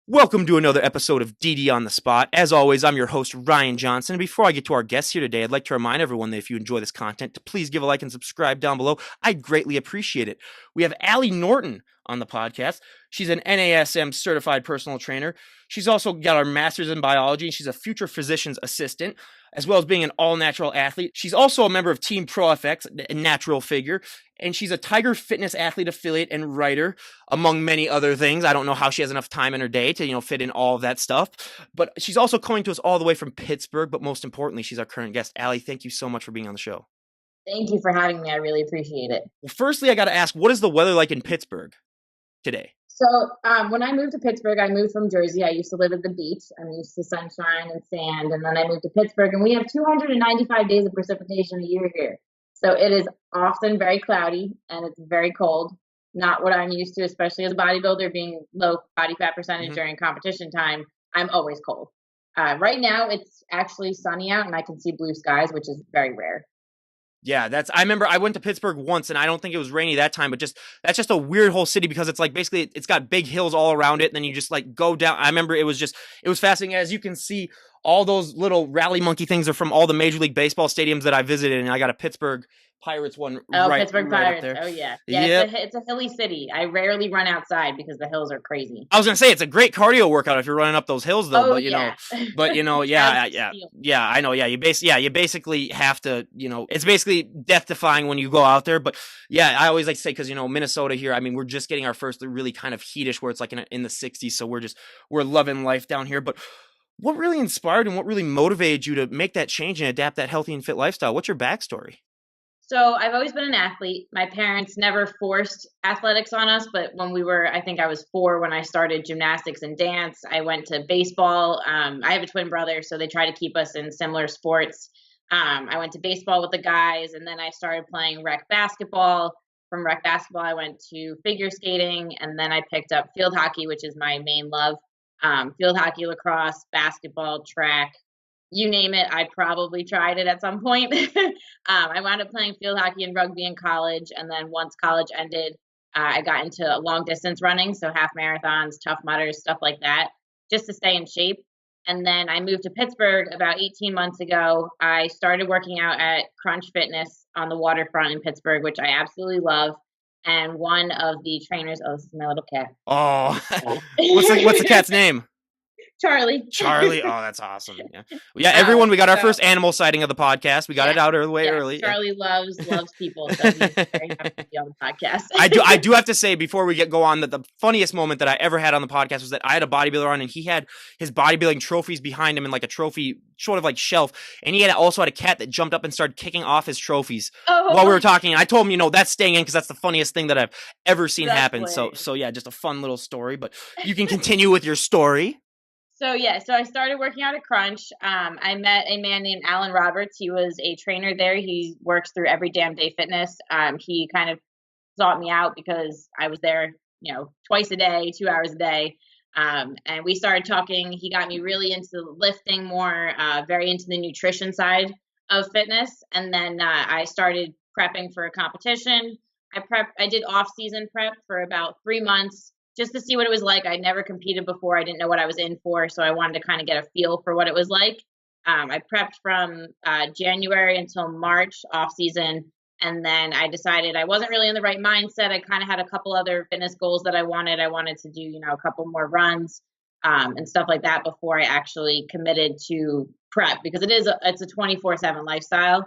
Welcome to another episode of DD on the Spot. As always, I'm your host, Ryan Johnson. And before I get to our guests here today, I'd like to remind everyone that if you enjoy this content, to please give a like and subscribe down below. I'd greatly appreciate it. We have Allie Norton on the podcast. She's an NASM certified personal trainer. She's also got her master's in biology, and she's a future physician's assistant, as well as being an all-natural athlete. She's also a member of Team ProFX, a natural figure, and she's a Tiger Fitness athlete affiliate and writer, among many other things. I don't know how she has enough time in her day to, fit in all of that stuff. But she's also coming to us all the way from Pittsburgh. But most importantly, she's our current guest. Allie, thank you so much for being on the show. Thank you for having me. I really appreciate it. Well, firstly, I got to ask, what is the weather like in Pittsburgh today? So when I moved to Pittsburgh, I moved from Jersey. I used to live at the beach. I'm used to sunshine and sand. And then I moved to Pittsburgh, and we have 295 days of precipitation a year here. So it is often very cloudy, and it's very cold. Not what I'm used to, especially as a bodybuilder, being low body fat percentage during competition time. I'm always cold. Right now, it's actually sunny out, and I can see blue skies, which is very rare. Yeah, I remember I went to Pittsburgh once, and I don't think it was rainy that time, but that's just a weird whole city because it's like basically it's got big hills all around it, and then you just like go down. I remember it was fascinating. As you can see, all those little rally monkey things are from all the Major League Baseball stadiums that I visited, and I got a Pittsburgh Pirates one. Pittsburgh Pirates. There. Oh yeah, yeah. It's a hilly city. I rarely run outside because the hills are crazy. I was gonna say it's a great cardio workout if you're running up those hills, though. I know, yeah. You basically have to, it's basically death defying when you go out there. But yeah, I always like to say because Minnesota here. I mean, we're just getting our first really kind of heatish where it's like in the 60s, so we're loving life down here. But what really inspired and what really motivated you to make that change and adapt that healthy and fit lifestyle? What's your backstory? So I've always been an athlete. My parents never forced athletics on us, but when I think I was 4 when I started gymnastics and dance. I went to baseball. I have a twin brother, so they try to keep us in similar sports. I went to baseball with the guys, and then I started playing rec basketball. From rec basketball, I went to figure skating, and then I picked up field hockey, which is my main love. Field hockey, lacrosse, basketball, track. You name it, I probably tried it at some point. I wound up playing field hockey and rugby in college. And then once college ended, I got into long distance running. So half marathons, tough mudders, stuff like that, just to stay in shape. And then I moved to Pittsburgh about 18 months ago. I started working out at Crunch Fitness on the waterfront in Pittsburgh, which I absolutely love. And one of the trainers, this is my little cat. Oh, what's the cat's name? Charlie. Oh, that's awesome. Yeah, everyone, we got our first animal sighting of the podcast. We got it out early. Charlie loves people, so he's very happy to be on the podcast. I do have to say before we go on that the funniest moment that I ever had on the podcast was that I had a bodybuilder on, and he had his bodybuilding trophies behind him in like a trophy sort of like shelf, and he also had a cat that jumped up and started kicking off his trophies while we were talking. And I told him, that's staying in because that's the funniest thing that I've ever seen happen. Hilarious. So yeah, just a fun little story. But you can continue with your story. So I started working out at Crunch. I met a man named Alan Roberts. He was a trainer there. He works through Every Damn Day Fitness. He kind of sought me out because I was there, twice a day, 2 hours a day. And we started talking. He got me really into lifting more, very into the nutrition side of fitness. And then I started prepping for a competition. I did off-season prep for about 3 months, just to see what it was like. I'd never competed before. I didn't know what I was in for, so I wanted to kind of get a feel for what it was like. I prepped from January until March off season, and then I decided I wasn't really in the right mindset. I kind of had a couple other fitness goals that I wanted. I wanted to do, a couple more runs and stuff like that before I actually committed to prep, because it's a 24/7 lifestyle.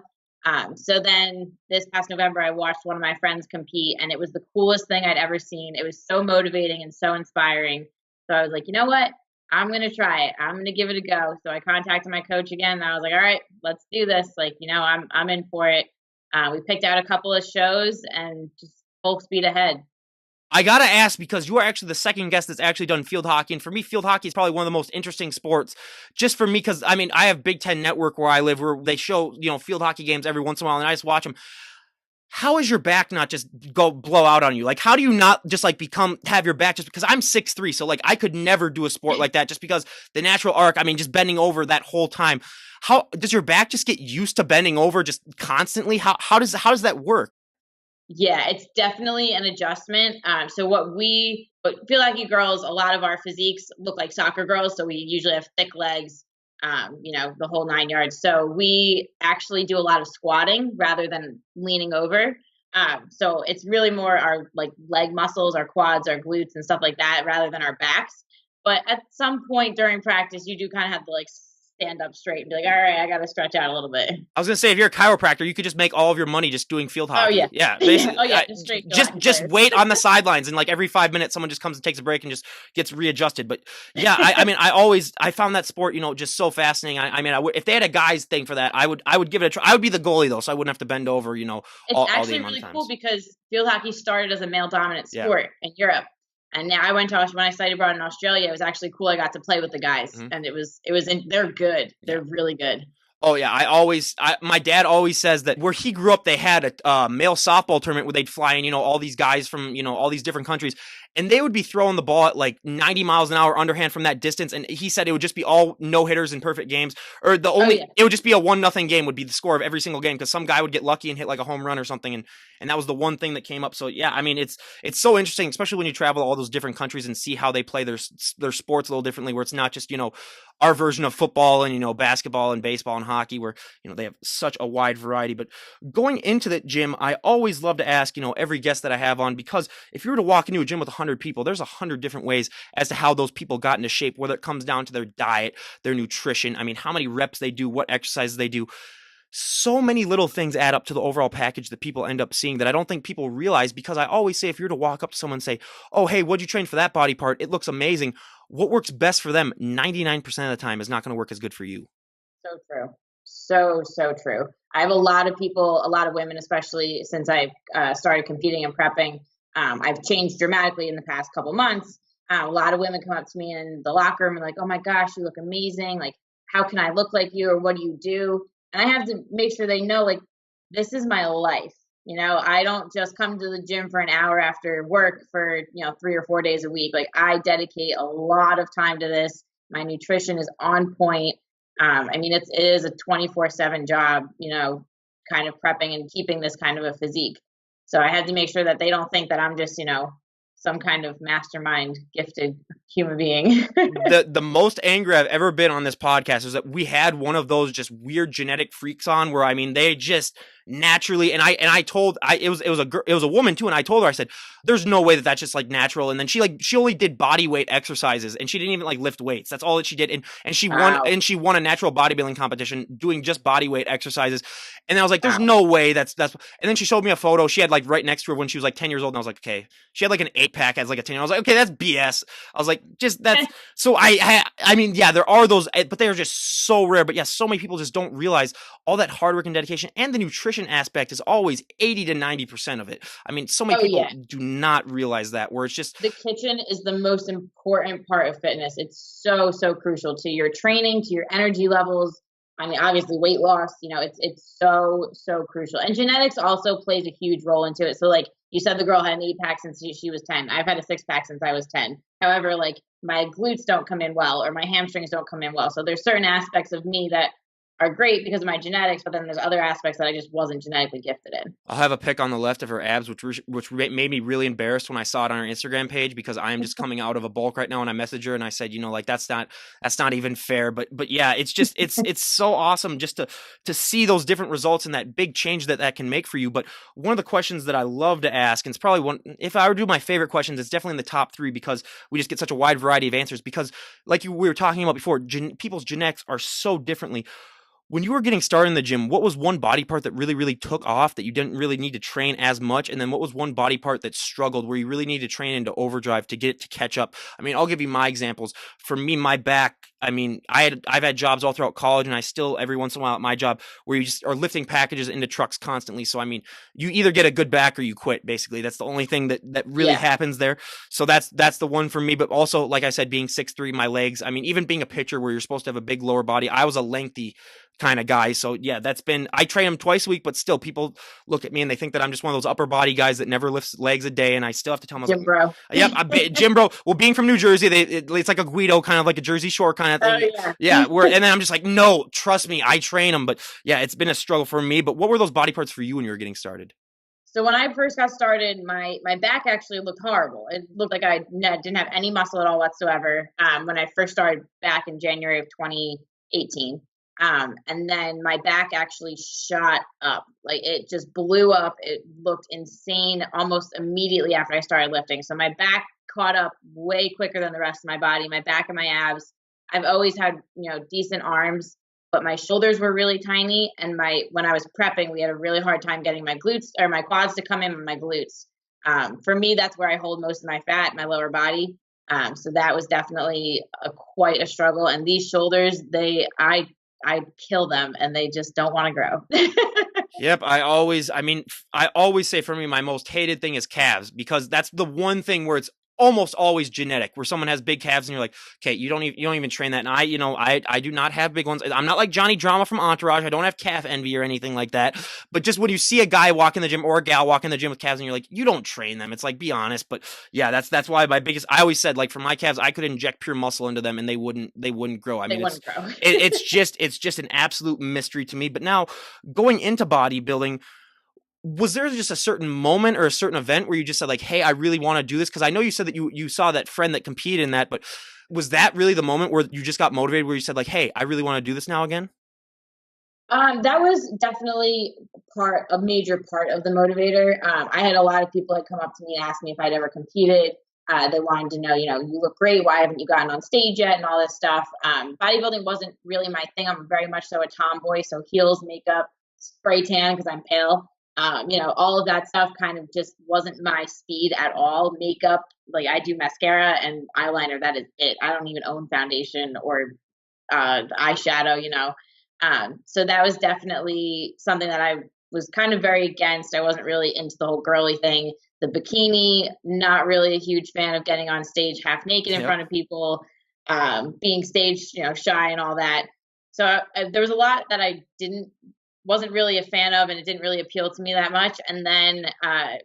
So then this past November, I watched one of my friends compete, and it was the coolest thing I'd ever seen. It was so motivating and so inspiring. So I was like, you know what? I'm going to try it. I'm going to give it a go. So I contacted my coach again, and I was like, all right, let's do this. I'm in for it. We picked out a couple of shows and just full speed ahead. I gotta ask, because you are actually the second guest that's actually done field hockey, and for me, field hockey is probably one of the most interesting sports. Just for me, because I have Big Ten Network where I live, where they show field hockey games every once in a while, and I just watch them. How is your back not just blow out on you? Like, how do you not just have your back? Just because I'm 6'3", so I could never do a sport like that, just because the natural arc. Just bending over that whole time. How does your back just get used to bending over just constantly? How does that work? Yeah, it's definitely an adjustment. So but feel like you girls, a lot of our physiques look like soccer girls. So we usually have thick legs, the whole 9 yards. So we actually do a lot of squatting rather than leaning over. So it's really more our like leg muscles, our quads, our glutes and stuff like that rather than our backs. But at some point during practice, you do kind of have to like stand up straight and be like, all right, I got to stretch out a little bit. I was gonna say, if you're a chiropractor, you could just make all of your money just doing field Oh yeah. hockey. Yeah, Yeah. basically, Oh yeah. Just straight just players. wait on the sidelines, and like every 5 minutes, someone just comes and takes a break and just gets readjusted. But yeah, I mean, I found that sport, just so fascinating. If they had a guys thing for that, I would give it a try. I would be the goalie though, so I wouldn't have to bend over, It's all the actually amount of really times. cool because field hockey started as a male dominant Yeah. sport in Europe. And now when I studied abroad in Australia, it was actually cool. I got to play with the guys, and they're good. They're really good. Oh yeah, my dad always says that where he grew up, they had a male softball tournament where they'd fly in, all these guys from, all these different countries, and they would be throwing the ball at like 90 miles an hour underhand from that distance. And he said it would just be all no hitters and perfect games, or it would just be a 1-0 game would be the score of every single game because some guy would get lucky and hit like a home run or something, and that was the one thing that came up. So yeah, I mean it's so interesting, especially when you travel to all those different countries and see how they play their sports a little differently, where it's not just our version of football and basketball and baseball and hockey, where they have such a wide variety. But going into the gym, I always love to ask every guest that I have on, because if you were to walk into a gym with 100 people, there's 100 different ways as to how those people got into shape, whether it comes down to their diet, their nutrition, how many reps they do, what exercises they do. So many little things add up to the overall package that people end up seeing that I don't think people realize, because I always say, if you're to walk up to someone and say, oh, hey, what'd you train for that body part? It looks amazing. What works best for them 99% of the time is not going to work as good for you. So true. So true. I have a lot of people, a lot of women, especially since I started competing and prepping. I've changed dramatically in the past couple months. A lot of women come up to me in the locker room and like, oh my gosh, you look amazing. Like, how can I look like you, or what do you do? And I have to make sure they know, like, this is my life. I don't just come to the gym for an hour after work for, 3 or 4 days a week. Like, I dedicate a lot of time to this. My nutrition is on point. It is a 24/7 job, kind of prepping and keeping this kind of a physique. So I had to make sure that they don't think that I'm just, some kind of mastermind gifted human being. The most angry I've ever been on this podcast is that we had one of those just weird genetic freaks on, where they just naturally, and I told, it was a woman too, and I told her, I said, there's no way that that's just like natural. And then she only did body weight exercises, and she didn't even like lift weights. That's all that she did, and she won a natural bodybuilding competition doing just body weight exercises. And I was like, there's no way that's. And then she showed me a photo she had like right next to her when she was like 10 years old, and I was like, okay, she had like an 8-pack as like a 10. I was like, okay, that's BS. I was like, just that's so yeah, there are those, but they are just so rare. But yeah, so many people just don't realize all that hard work and dedication, and the nutrition aspect is always 80 to 90% of it. So many people do not realize that, where it's just the kitchen is the most important part of fitness. It's so crucial to your training, to your energy levels. Obviously weight loss, it's so crucial. And genetics also plays a huge role into it. So like you said, the girl had an 8-pack since she was 10. I've had a 6-pack since I was 10. However, like my glutes don't come in well, or my hamstrings don't come in well. So there's certain aspects of me that are great because of my genetics, but then there's other aspects that I just wasn't genetically gifted in. I'll have a pic on the left of her abs, which made me really embarrassed when I saw it on her Instagram page, because I am just coming out of a bulk right now. And I messaged her and I said, like, that's not even fair. But yeah, it's just, it's so awesome just to see those different results and that big change that can make for you. But one of the questions that I love to ask, and it's probably one, if I were to do my favorite questions, it's definitely in the top 3, because we just get such a wide variety of answers, because like we were talking about before, people's genetics are so differently. When you were getting started in the gym, what was one body part that really, really took off that you didn't really need to train as much? And then what was one body part that struggled, where you really needed to train into overdrive to get it to catch up? I'll give you my examples. For me, my back, I've had jobs all throughout college, and I still every once in a while at my job where you just are lifting packages into trucks constantly. So, you either get a good back or you quit, basically. That's the only thing that really happens there. So that's the one for me. But also, like I said, being 6'3", my legs, even being a pitcher where you're supposed to have a big lower body, I was a lengthy kind of guy. So yeah, I train them twice a week, but still people look at me and they think that I'm just one of those upper body guys that never lifts legs a day. And I still have to tell them, Gym bro. Yep, Gym bro. Well, being from New Jersey, it's like a Guido, kind of like a Jersey Shore kind of thing. Oh, yeah. And then I'm just like, no, trust me, I train them. But yeah, it's been a struggle for me. But what were those body parts for you when you were getting started? So when I first got started, my back actually looked horrible. It looked like I didn't have any muscle at all whatsoever. When I first started back in January of 2018, and then my back actually shot up, like it just blew up. It looked insane almost immediately after I started lifting. So my back caught up way quicker than the rest of my body. My back and my abs. I've always had decent arms, but my shoulders were really tiny, and when I was prepping, we had a really hard time getting my glutes or my quads to come in with my glutes. For me, that's where I hold most of my fat, my lower body. So that was definitely quite a struggle. And these shoulders, I kill them, and they just don't want to grow. Yep, I always say for me, my most hated thing is calves, because that's the one thing where it's almost always genetic, where someone has big calves and you're like, okay, you don't even train that. And I do not have big ones. I'm not like Johnny Drama from Entourage. I don't have calf envy or anything like that. But just when you see a guy walk in the gym or a gal walk in the gym with calves and you're like, you don't train them. It's like, be honest. But yeah, that's why I always said, like, for my calves, I could inject pure muscle into them and they wouldn't grow. I mean, wouldn't grow. it's just an absolute mystery to me. But now going into bodybuilding, was there just a certain moment or a certain event where you just said, like, hey, I really want to do this? Because I know you said that you saw that friend that competed in that, but was that really the moment where you just got motivated, where you said, like, hey, I really want to do this now again? That was definitely a major part of the motivator. I had a lot of people that come up to me and ask me if I'd ever competed. They wanted to know, you look great. Why haven't you gotten on stage yet? And all this stuff. Bodybuilding wasn't really my thing. I'm very much so a tomboy. So heels, makeup, spray tan because I'm pale. All of that stuff kind of just wasn't my speed at all. Makeup, like I do mascara and eyeliner. That is it. I don't even own foundation or eyeshadow. So that was definitely something that I was kind of very against. I wasn't really into the whole girly thing. The bikini, not really a huge fan of getting on stage half naked in front of people, being stage, shy and all that. So there was a lot that I wasn't really a fan of, and it didn't really appeal to me that much. And then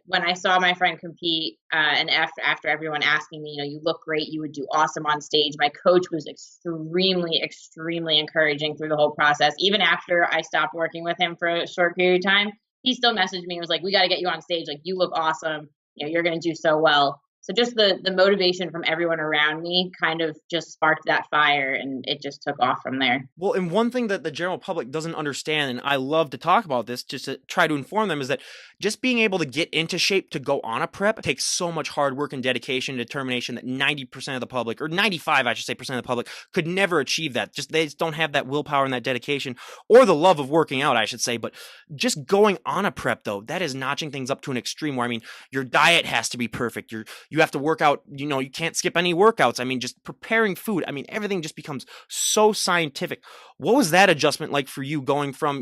when I saw my friend compete, and after everyone asking me, you look great, you would do awesome on stage, my coach was extremely, extremely encouraging through the whole process. Even after I stopped working with him for a short period of time, he still messaged me and was like, we got to get you on stage. Like, you look awesome. You're going to do so well. So just the motivation from everyone around me kind of just sparked that fire, and it just took off from there. Well, and one thing that the general public doesn't understand, and I love to talk about this just to try to inform them, is that just being able to get into shape to go on a prep takes so much hard work and dedication and determination that 90% of the public, or 95, I should say, percent of the public could never achieve that. They just don't have that willpower and that dedication, or the love of working out, I should say. But just going on a prep, though, that is notching things up to an extreme where, I mean, your diet has to be perfect. You have to work out, you can't skip any workouts. I mean, just preparing food. I mean, everything just becomes so scientific. What was that adjustment like for you, going from,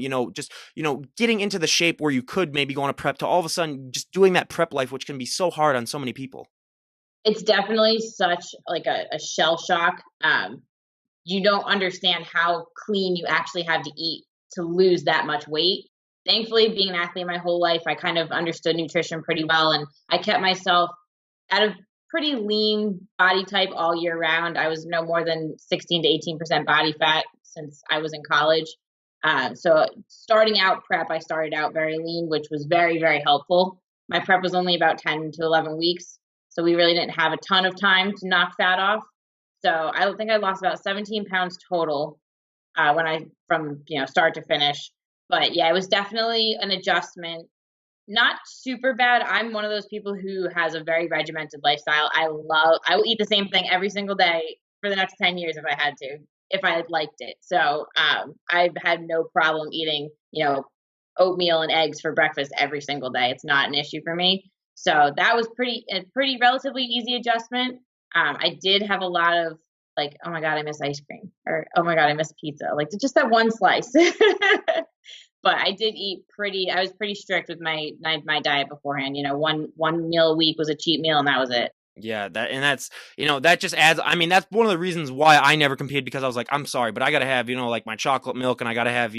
getting into the shape where you could maybe go on a prep to all of a sudden just doing that prep life, which can be so hard on so many people? It's definitely such like a shell shock. You don't understand how clean you actually have to eat to lose that much weight. Thankfully, being an athlete my whole life, I kind of understood nutrition pretty well, and I kept myself at a pretty lean body type all year round. I was no more than 16 to 18% body fat since I was in college. So starting out prep, I started out very lean, which was very, very helpful. My prep was only about 10 to 11 weeks. So we really didn't have a ton of time to knock fat off. So I think I lost about 17 pounds total from start to finish. But yeah, it was definitely an adjustment. Not super bad. I'm one of those people who has a very regimented lifestyle. I will eat the same thing every single day for the next 10 years if I had to, if I had liked it. So I've had no problem eating, oatmeal and eggs for breakfast every single day. It's not an issue for me. So that was a pretty relatively easy adjustment. I did have a lot of like, oh my God, I miss ice cream, or oh my God, I miss pizza. Like just that one slice. But I was pretty strict with my diet beforehand. One meal a week was a cheat meal, and that was it. Yeah, that just adds, I mean, that's one of the reasons why I never competed, because I was like, I'm sorry, but I got to have, like my chocolate milk, and I got to have,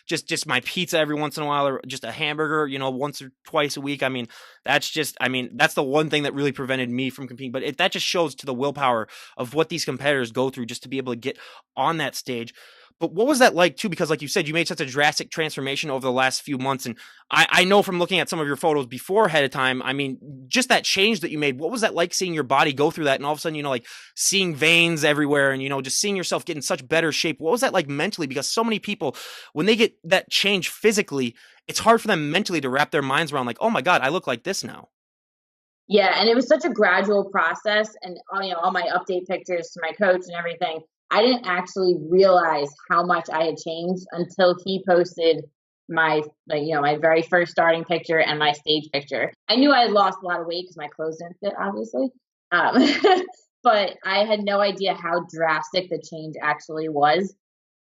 just my pizza every once in a while, or just a hamburger, once or twice a week. I mean, that's the one thing that really prevented me from competing. But that just shows to the willpower of what these competitors go through just to be able to get on that stage. But what was that like too? Because like you said, you made such a drastic transformation over the last few months. And I know from looking at some of your photos before ahead of time, I mean, just that change that you made, what was that like seeing your body go through that? And all of a sudden, like seeing veins everywhere and, just seeing yourself get in such better shape. What was that like mentally? Because so many people, when they get that change physically, it's hard for them mentally to wrap their minds around like, oh my God, I look like this now. Yeah, and it was such a gradual process, and all my update pictures to my coach and everything. I didn't actually realize how much I had changed until he posted my my very first starting picture and my stage picture. I knew I had lost a lot of weight because my clothes didn't fit, obviously, but I had no idea how drastic the change actually was.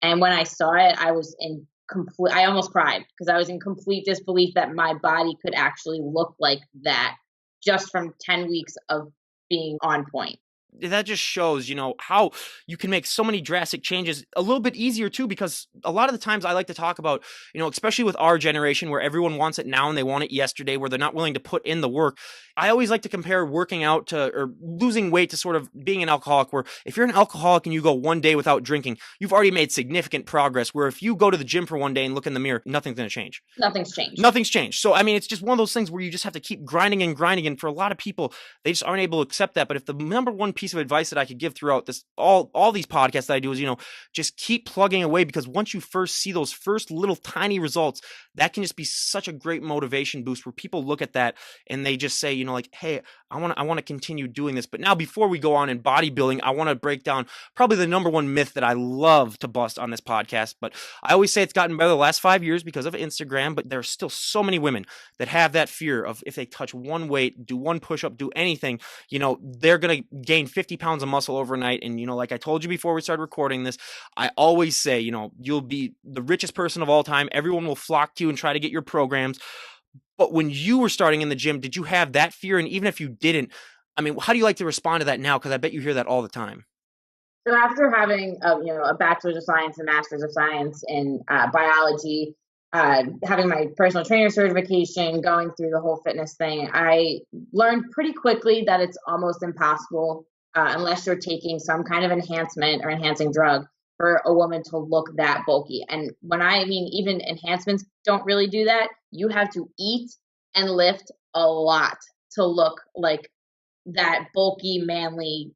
And when I saw it, I was in complete. I almost cried because I was in complete disbelief that my body could actually look like that just from 10 weeks of being on point. That just shows, how you can make so many drastic changes a little bit easier too, because a lot of the times I like to talk about, especially with our generation where everyone wants it now and they want it yesterday, where they're not willing to put in the work. I always like to compare working out to, or losing weight to sort of being an alcoholic, where if you're an alcoholic and you go one day without drinking, you've already made significant progress, where if you go to the gym for one day and look in the mirror, nothing's going to change. Nothing's changed. Nothing's changed. So, I mean, it's just one of those things where you just have to keep grinding and grinding. And for a lot of people, they just aren't able to accept that. But if the number one piece of advice that I could give throughout this, all these podcasts that I do is, just keep plugging away, because once you first see those first little tiny results, that can just be such a great motivation boost where people look at that and they just say, like, hey, I want to continue doing this. But now, before we go on in bodybuilding, I want to break down probably the number one myth that I love to bust on this podcast. But I always say it's gotten better the last 5 years because of Instagram, but there are still so many women that have that fear of if they touch one weight, do one push-up, do anything, they're going to gain 50 pounds of muscle overnight. And, like I told you before we started recording this, I always say, you'll be the richest person of all time. Everyone will flock to you and try to get your programs. But when you were starting in the gym, did you have that fear? And even if you didn't, I mean, how do you like to respond to that now? Because I bet you hear that all the time. So after having a bachelor's of science and master's of science in biology, having my personal trainer certification, going through the whole fitness thing, I learned pretty quickly that it's almost impossible, unless you're taking some kind of enhancement or enhancing drug, for a woman to look that bulky. And when I mean, even enhancements don't really do that. You have to eat and lift a lot to look like that bulky, manly,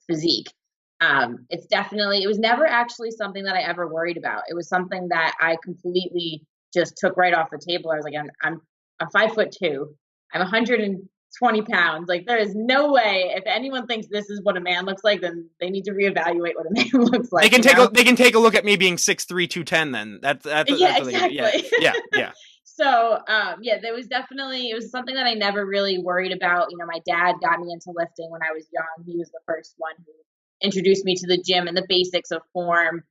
physique. It was never actually something that I ever worried about. It was something that I completely just took right off the table. I was like, I'm 5'2", I'm 120 pounds. Like, there is no way, if anyone thinks this is what a man looks like, then they need to reevaluate what a man looks like. They can take a look at me being 6'3", 210. Then that's exactly. Yeah. So, it was something that I never really worried about. My dad got me into lifting when I was young. He was the first one who introduced me to the gym and the basics of form,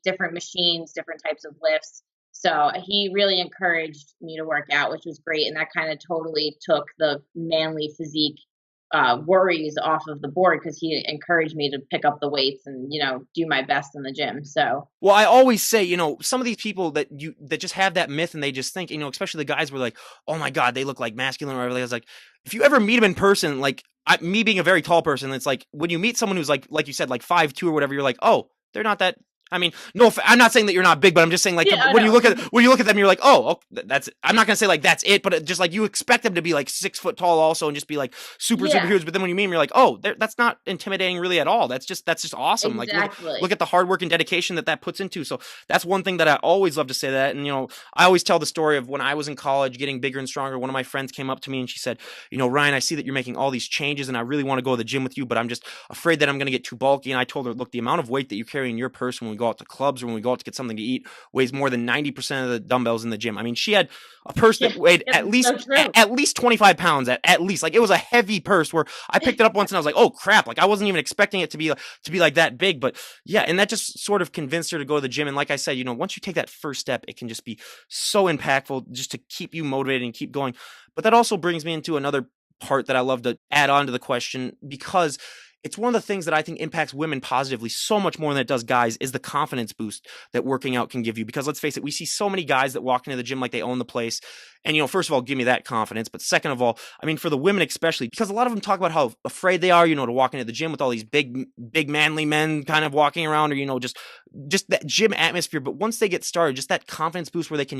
different machines, different types of lifts. So he really encouraged me to work out, which was great. And that kind of totally took the manly physique worries off of the board, because he encouraged me to pick up the weights and, do my best in the gym. So, well, I always say, some of these people that just have that myth and they just think, especially the guys were like, oh my God, they look like masculine or whatever. I was like, if you ever meet them in person, like me being a very tall person, it's like when you meet someone who's like you said, like 5'2" or whatever, you're like, oh, they're not that. I mean, no, I'm not saying that you're not big, but I'm just saying, like, when you look at them, you're like, oh, that's it. I'm not gonna say like that's it, but just like you expect them to be like 6 foot tall also and just be like super huge. But then when you meet them, you're like, oh, that's not intimidating really at all. That's just awesome. Exactly. Like look at the hard work and dedication that puts into. So that's one thing that I always love to say that. And I always tell the story of when I was in college, getting bigger and stronger. One of my friends came up to me and she said, Ryan, I see that you're making all these changes, and I really want to go to the gym with you, but I'm just afraid that I'm gonna get too bulky. And I told her, look, the amount of weight that you carry in your purse when we go out to clubs or when we go out to get something to eat weighs more than 90% of the dumbbells in the gym. I mean, she had a purse that weighed at least 25 pounds at least. Like, it was a heavy purse where I picked it up once and I was like, oh crap. Like, I wasn't even expecting it to be like that big, but yeah. And that just sort of convinced her to go to the gym. And like I said, once you take that first step, it can just be so impactful just to keep you motivated and keep going. But that also brings me into another part that I love to add on to the question, because it's one of the things that I think impacts women positively so much more than it does guys, is the confidence boost that working out can give you. Because let's face it, we see so many guys that walk into the gym like they own the place. And, first of all, give me that confidence. But second of all, I mean, for the women especially, because a lot of them talk about how afraid they are, to walk into the gym with all these big manly men kind of walking around, or, just just that gym atmosphere. But once they get started, just that confidence boost where they can,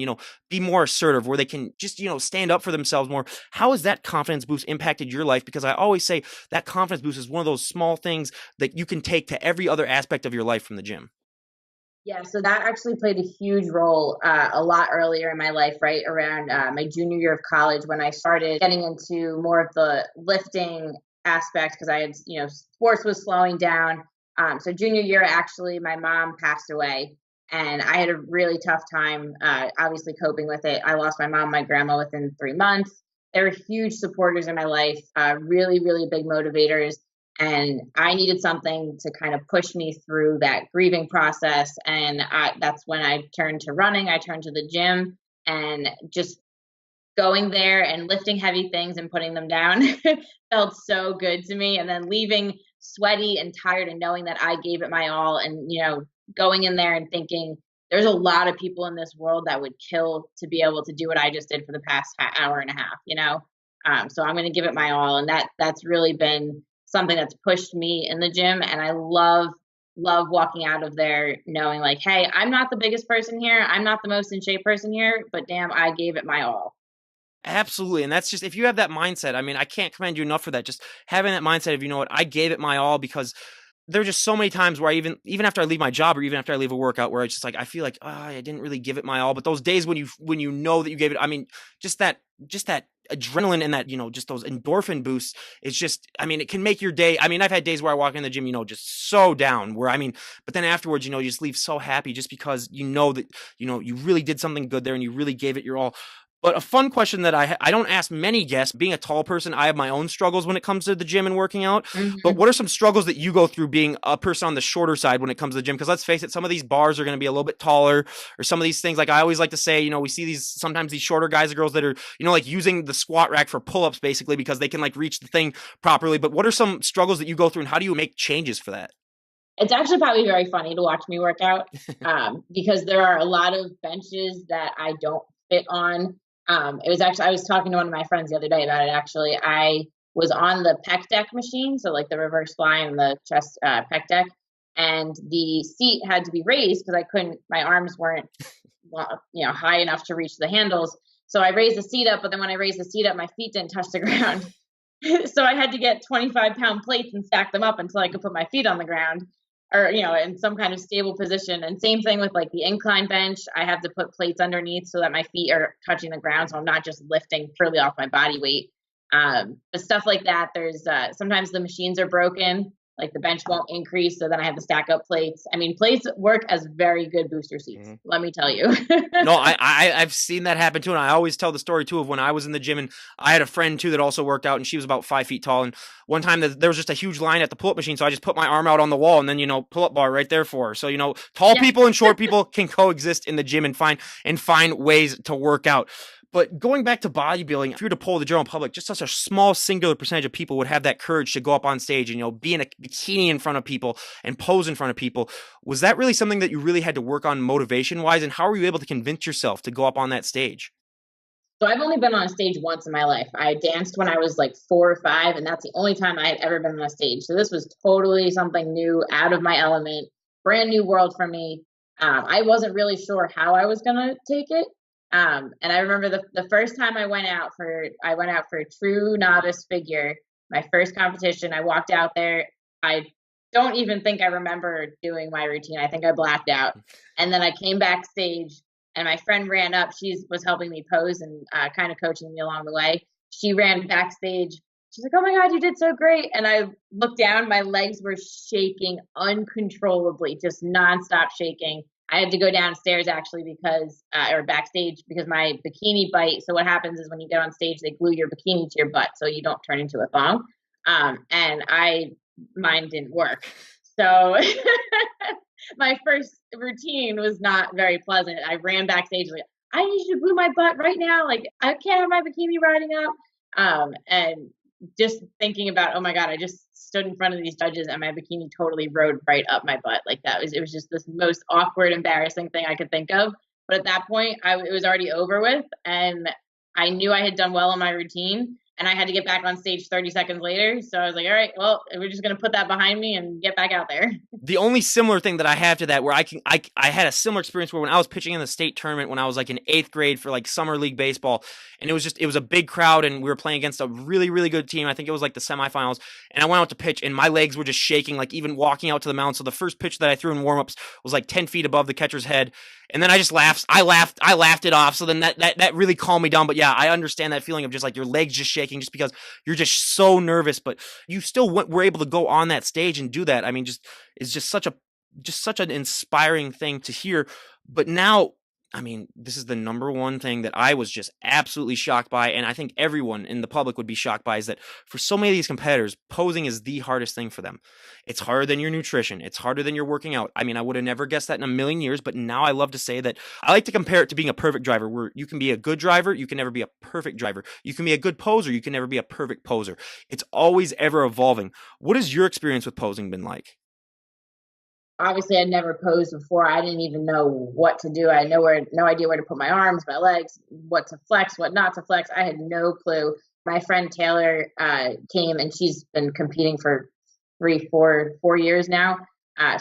be more assertive, where they can just, stand up for themselves more. How has that confidence boost impacted your life? Because I always say that confidence boost is one of those small things that you can take to every other aspect of your life from the gym. Yeah, so that actually played a huge role a lot earlier in my life, right around my junior year of college when I started getting into more of the lifting aspect because I had, sports was slowing down. So junior year, actually, my mom passed away, and I had a really tough time, obviously coping with it. I lost my mom, and my grandma within 3 months. They were huge supporters in my life, really, really big motivators. And I needed something to kind of push me through that grieving process. And that's when I turned to running. I turned to the gym, and just going there and lifting heavy things and putting them down felt so good to me. And then leaving sweaty and tired and knowing that I gave it my all, and, going in there and thinking there's a lot of people in this world that would kill to be able to do what I just did for the past hour and a half. So I'm going to give it my all. And that's really been something that's pushed me in the gym. And I love walking out of there knowing like, hey, I'm not the biggest person here. I'm not the most in shape person here, but damn, I gave it my all. Absolutely. And that's just, if you have that mindset, I mean, I can't commend you enough for that. Just having that mindset of, I gave it my all, because there are just so many times where I even after I leave my job, or even after I leave a workout, where it's just like, I feel like, I didn't really give it my all. But those days when you know that you gave it, I mean, just that adrenaline and that, just those endorphin boosts, it's just, I mean, it can make your day. I mean, I've had days where I walk in the gym, just so down, where, I mean, but then afterwards, you just leave so happy, just because that, you really did something good there and you really gave it your all. But a fun question that I don't ask many guests, being a tall person, I have my own struggles when it comes to the gym and working out. But what are some struggles that you go through being a person on the shorter side when it comes to the gym? Because let's face it, some of these bars are going to be a little bit taller, or some of these things, like I always like to say, we see sometimes these shorter guys and girls that are, like using the squat rack for pull-ups basically because they can like reach the thing properly. But what are some struggles that you go through, and how do you make changes for that? It's actually probably very funny to watch me work out because there are a lot of benches that I don't fit on. It was actually, I was talking to one of my friends the other day about it. Actually, I was on the pec deck machine, so like the reverse fly and the chest pec deck, and the seat had to be raised because my arms weren't, high enough to reach the handles. So I raised the seat up, but then when I raised the seat up, my feet didn't touch the ground. So I had to get 25-pound plates and stack them up until I could put my feet on the ground, or, in some kind of stable position. And same thing with like the incline bench. I have to put plates underneath so that my feet are touching the ground, so I'm not just lifting purely off my body weight. But stuff like that, there's sometimes the machines are broken, like the bench won't increase, so then I have to stack up plates. I mean, plates work as very good booster seats, let me tell you. No, I've seen that happen too, and I always tell the story too of when I was in the gym, and I had a friend too that also worked out, and she was about 5 feet tall, and one time there was just a huge line at the pull-up machine, so I just put my arm out on the wall, and then pull-up bar right there for her. So tall people and short people can coexist in the gym and find ways to work out. But going back to bodybuilding, if you were to poll the general public, just such a small singular percentage of people would have that courage to go up on stage and, be in a bikini in front of people and pose in front of people. Was that really something that you really had to work on motivation-wise? And how were you able to convince yourself to go up on that stage? So I've only been on a stage once in my life. I danced when I was like 4 or 5, and that's the only time I had ever been on a stage. So this was totally something new, out of my element, brand new world for me. I wasn't really sure how I was going to take it. And I remember the first time I went out for a true novice figure, my first competition. I walked out there. I don't even think I remember doing my routine. I think I blacked out. And then I came backstage, and my friend ran up. She was helping me pose and kind of coaching me along the way. She ran backstage. She's like, "Oh my God, you did so great." And I looked down, my legs were shaking uncontrollably, just nonstop shaking. I had to go downstairs actually or backstage because my bikini bite. So what happens is when you get on stage, they glue your bikini to your butt so you don't turn into a thong. And mine didn't work. So my first routine was not very pleasant. I ran backstage like, "I need you to glue my butt right now. Like, I can't have my bikini riding up." And just thinking about, oh my God, I just stood in front of these judges and my bikini totally rode right up my butt. Like it was just this most awkward, embarrassing thing I could think of. But at that point, it was already over with, and I knew I had done well on my routine. and I had to get back on stage 30 seconds later. So I was like, all right, well, we're just going to put that behind me and get back out there. The only similar thing that I have to that where I had a similar experience where when I was pitching in the state tournament when I was like in 8th grade for like summer league baseball, and it was a big crowd and we were playing against a really, really good team. I think it was like the semifinals, and I went out to pitch and my legs were just shaking, like even walking out to the mound. So the first pitch that I threw in warmups was like 10 feet above the catcher's head. And then I just laughed. I laughed it off. So then that really calmed me down. But yeah, I understand that feeling of just like your legs just shaking just because you're just so nervous, but you still were able to go on that stage and do that. I mean, it's just such an inspiring thing to hear. But now, I mean, this is the number one thing that I was just absolutely shocked by, and I think everyone in the public would be shocked by, is that for so many of these competitors, posing is the hardest thing for them. It's harder than your nutrition. It's harder than your working out. I mean, I would have never guessed that in a million years, but now I love to say that I like to compare it to being a perfect driver, where you can be a good driver, you can never be a perfect driver. You can be a good poser, you can never be a perfect poser. It's always ever evolving. What has your experience with posing been like? Obviously, I'd never posed before. I didn't even know what to do. I had no idea where to put my arms, my legs, what to flex, what not to flex. I had no clue. My friend Taylor came, and she's been competing for 4 years now.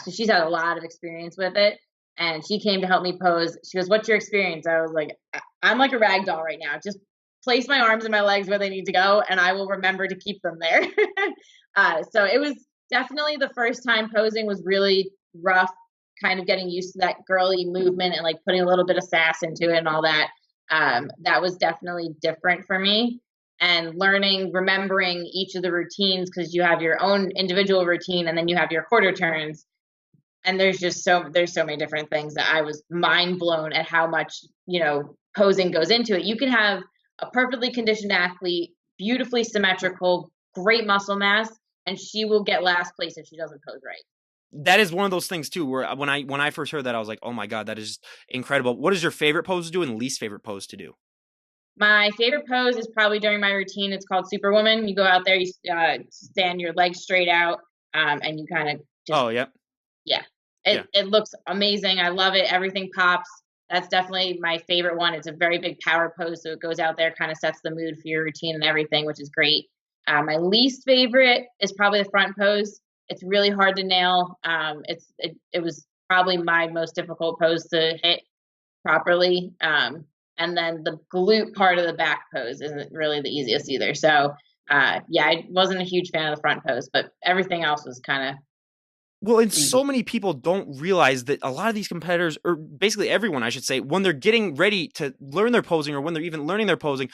So she's had a lot of experience with it. And she came to help me pose. She goes, "What's your experience?" I was like, "I'm like a rag doll right now. Just place my arms and my legs where they need to go, and I will remember to keep them there." So it was definitely the first time posing was really rough, kind of getting used to that girly movement and like putting a little bit of sass into it and all that. That was definitely different for me. And learning, remembering each of the routines, because you have your own individual routine and then you have your quarter turns. And there's so many different things that I was mind blown at how much, posing goes into it. You can have a perfectly conditioned athlete, beautifully symmetrical, great muscle mass, and she will get last place if she doesn't pose right. That is one of those things too, where when I first heard that, I was like, oh my God, that is just incredible. What is your favorite pose to do and least favorite pose to do? My favorite pose is probably during my routine. It's called Superwoman. You go out there, you stand your legs straight out, and you kind of just, Oh, yeah. yeah. Yeah. It looks amazing. I love it. Everything pops. That's definitely my favorite one. It's a very big power pose, so it goes out there, kind of sets the mood for your routine and everything, which is great. My least favorite is probably the front pose. It's really hard to nail. It was probably my most difficult pose to hit properly. And then the glute part of the back pose isn't really the easiest either. So, yeah, I wasn't a huge fan of the front pose, but everything else was kind of Well, and easy. so many people don't realize that a lot of these competitors, or basically everyone, I should say, when they're getting ready to learn their posing or when they're even learning their posing,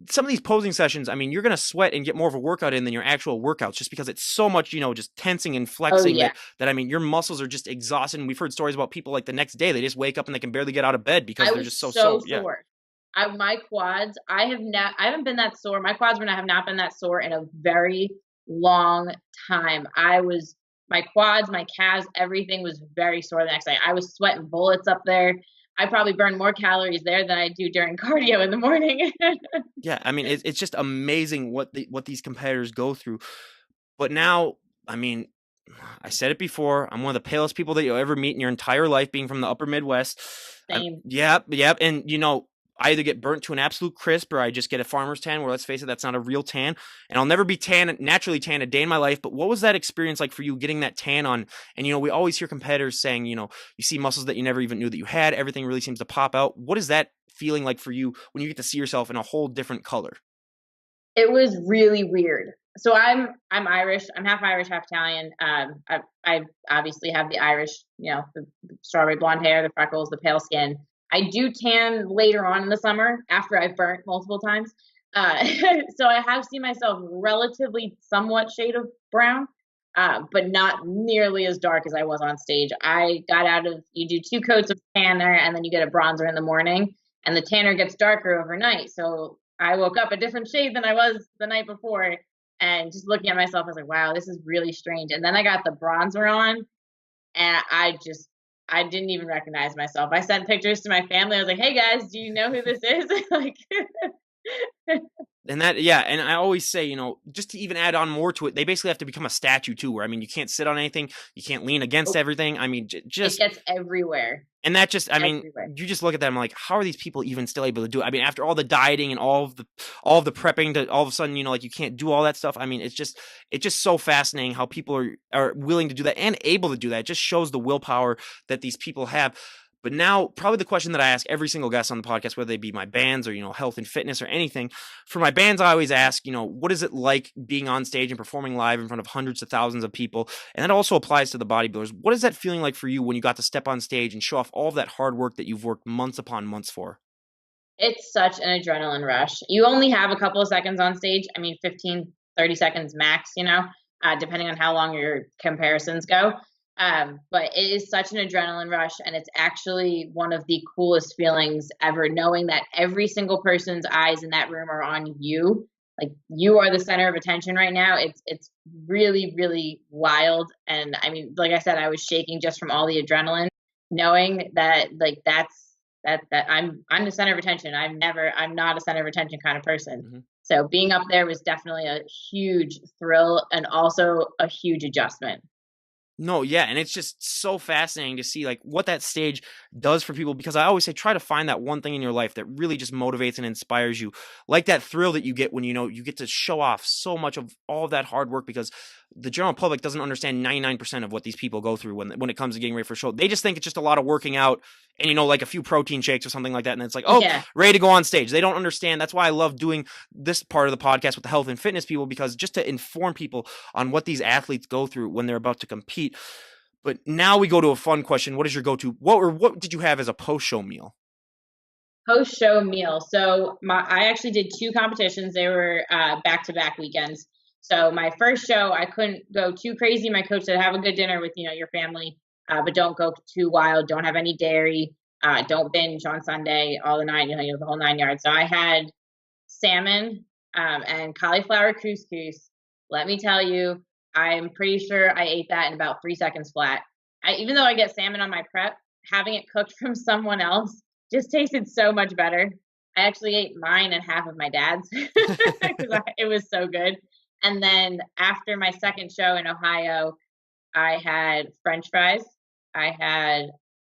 some of these posing sessions, I mean, you're going to sweat and get more of a workout in than your actual workouts just because it's so much, just tensing and Oh, flexing yeah. that I mean, your muscles are just exhausted. And we've heard stories about people like the next day, they just wake up and they can barely get out of bed because I they're was just so so yeah. sore. My quads, I haven't been that sore. My quads have not been that sore in a very long time. My quads, my calves, everything was very sore the next day. I was sweating bullets up there. I probably burned more calories there than I do during cardio in the morning. Yeah, I mean, it's just amazing what these competitors go through. But now, I mean, I said it before, I'm one of the palest people that you'll ever meet in your entire life, being from the upper Midwest. Same. Yep. And, I either get burnt to an absolute crisp or I just get a farmer's tan where, let's face it, that's not a real tan. And I'll never be naturally tan a day in my life. But what was that experience like for you getting that tan on? And, we always hear competitors saying, you see muscles that you never even knew that you had. Everything really seems to pop out. What is that feeling like for you when you get to see yourself in a whole different color? It was really weird. So I'm Irish. I'm half Irish, half Italian. I obviously have the Irish, the strawberry blonde hair, the freckles, the pale skin. I do tan later on in the summer after I've burnt multiple times. So I have seen myself relatively somewhat shade of brown, but not nearly as dark as I was on stage. You do 2 coats of tanner and then you get a bronzer in the morning, and the tanner gets darker overnight. So I woke up a different shade than I was the night before, and just looking at myself, I was like, wow, this is really strange. And then I got the bronzer on, and I didn't even recognize myself. I sent pictures to my family. I was like, hey guys, do you know who this is? Like, And that, yeah, and I always say, just to even add on more to it, they basically have to become a statue too, where, I mean, you can't sit on anything, you can't lean against Oh, everything. I mean, it just, gets everywhere. and that just, I mean, Everywhere. you just look at them like, how are these people even still able to do it? I mean, after all the dieting and all of the prepping to all of a sudden, like you can't do all that stuff. I mean, it's just so fascinating how people are willing to do that and able to do that. It just shows the willpower that these people have. But now, probably the question that I ask every single guest on the podcast, whether they be my bands or, health and fitness or anything, for my bands, I always ask, what is it like being on stage and performing live in front of hundreds of thousands of people? And that also applies to the bodybuilders. What is that feeling like for you when you got to step on stage and show off all of that hard work that you've worked months upon months for? It's such an adrenaline rush. You only have a couple of seconds on stage. I mean, 15, 30 seconds max, depending on how long your comparisons go. But it is such an adrenaline rush, and it's actually one of the coolest feelings ever, knowing that every single person's eyes in that room are on you. Like, you are the center of attention right now. It's really, really wild. And I mean, like I said, I was shaking just from all the adrenaline, knowing that like that I'm the center of attention. I'm not a center of attention kind of person. Mm-hmm. So being up there was definitely a huge thrill and also a huge adjustment. No, yeah, and it's just so fascinating to see like what that stage does for people, because I always say try to find that one thing in your life that really just motivates and inspires you. Like that thrill that you get when you get to show off so much of all of that hard work, because the general public doesn't understand 99% of what these people go through when it comes to getting ready for a show. They just think it's just a lot of working out and like a few protein shakes or something like that, and it's like, oh, Yeah. ready to go on stage. They don't understand. That's why I love doing this part of the podcast with the health and fitness people, because just to inform people on what these athletes go through when they're about to compete. But now we go to a fun question. What is your go-to? What did you have as a post-show meal? Post-show meal. So I actually did 2 competitions. They were back-to-back weekends. So my first show, I couldn't go too crazy. My coach said, have a good dinner with your family, but don't go too wild. Don't have any dairy. Don't binge on Sunday. All the the whole 9 yards. So I had salmon and cauliflower couscous. Let me tell you, I'm pretty sure I ate that in about 3 seconds flat. Even though I get salmon on my prep, having it cooked from someone else just tasted so much better. I actually ate mine and half of my dad's because it was so good. And then after my second show in Ohio, I had French fries. I had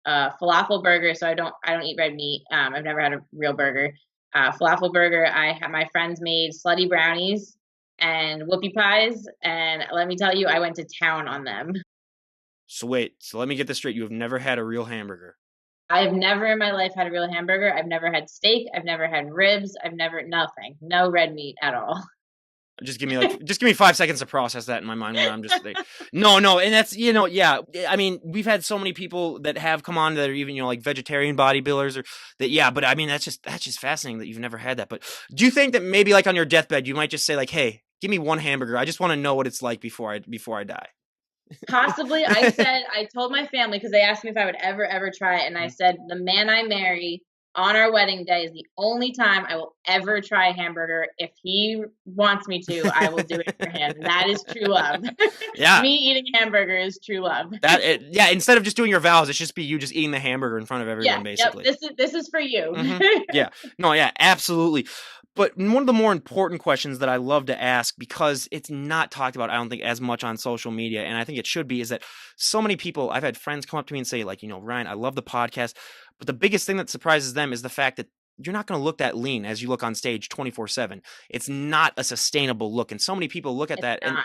a falafel burger. So I don't eat red meat. I've never had a real burger. Falafel burger. I had my friends made slutty brownies and whoopie pies. And let me tell you, I went to town on them. So wait, so let me get this straight. You have never had a real hamburger. I've never in my life had a real hamburger. I've never had steak. I've never had ribs. Nothing. No red meat at all. Just give me 5 seconds to process that in my mind, where I'm just like, no, and that's, yeah. I mean, we've had so many people that have come on that are even, like vegetarian bodybuilders or that. Yeah. But I mean, that's just fascinating that you've never had that. But do you think that maybe like on your deathbed, you might just say like, hey, give me one hamburger. I just want to know what it's like before I die. Possibly. I told my family, because they asked me if I would ever try it. And I said, the man I marry on our wedding day is the only time I will ever try a hamburger. If he wants me to, I will do it for him. That is true love. Yeah. Me eating a hamburger is true love. Yeah. Instead of just doing your vows, it's just be you just eating the hamburger in front of everyone, basically. Yep, this is for you. Mm-hmm. Yeah. No, yeah, absolutely. But one of the more important questions that I love to ask, because it's not talked about, I don't think, as much on social media, and I think it should be, is that so many people, I've had friends come up to me and say, like, Ryan, I love the podcast, but the biggest thing that surprises them is the fact that you're not going to look that lean as you look on stage 24/7. It's not a sustainable look. And so many people look at that and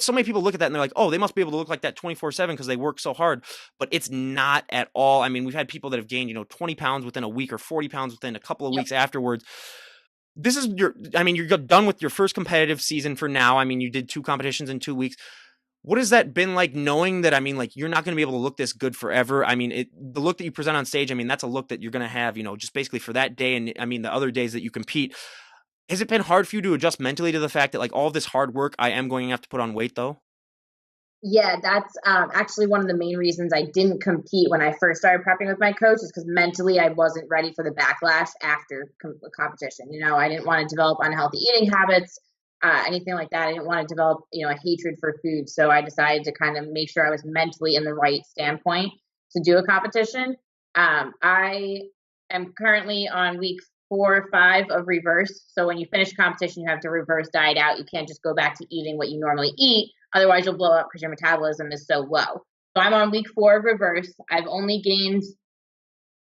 so many people look at that and they're like, oh, they must be able to look like that 24/7 because they work so hard. But it's not at all. I mean, we've had people that have gained, 20 pounds within a week or 40 pounds within a couple of weeks afterwards. This is you're done with your first competitive season for now. I mean, you did 2 competitions in 2 weeks. What has that been like, knowing that, you're not going to be able to look this good forever? The look that you present on stage, that's a look that you're going to have, just basically for that day. And the other days that you compete. Has it been hard for you to adjust mentally to the fact that, like, all this hard work, I am going to have to put on weight though? Yeah, that's actually one of the main reasons I didn't compete when I first started prepping with my coach, is because mentally I wasn't ready for the backlash after competition. I didn't want to develop unhealthy eating habits. Anything like that. I didn't want to develop, a hatred for food. So I decided to kind of make sure I was mentally in the right standpoint to do a competition. I am currently on week 4 or 5 of reverse. So when you finish competition, you have to reverse diet out. You can't just go back to eating what you normally eat. Otherwise, you'll blow up because your metabolism is so low. So I'm on week 4 of reverse. I've only gained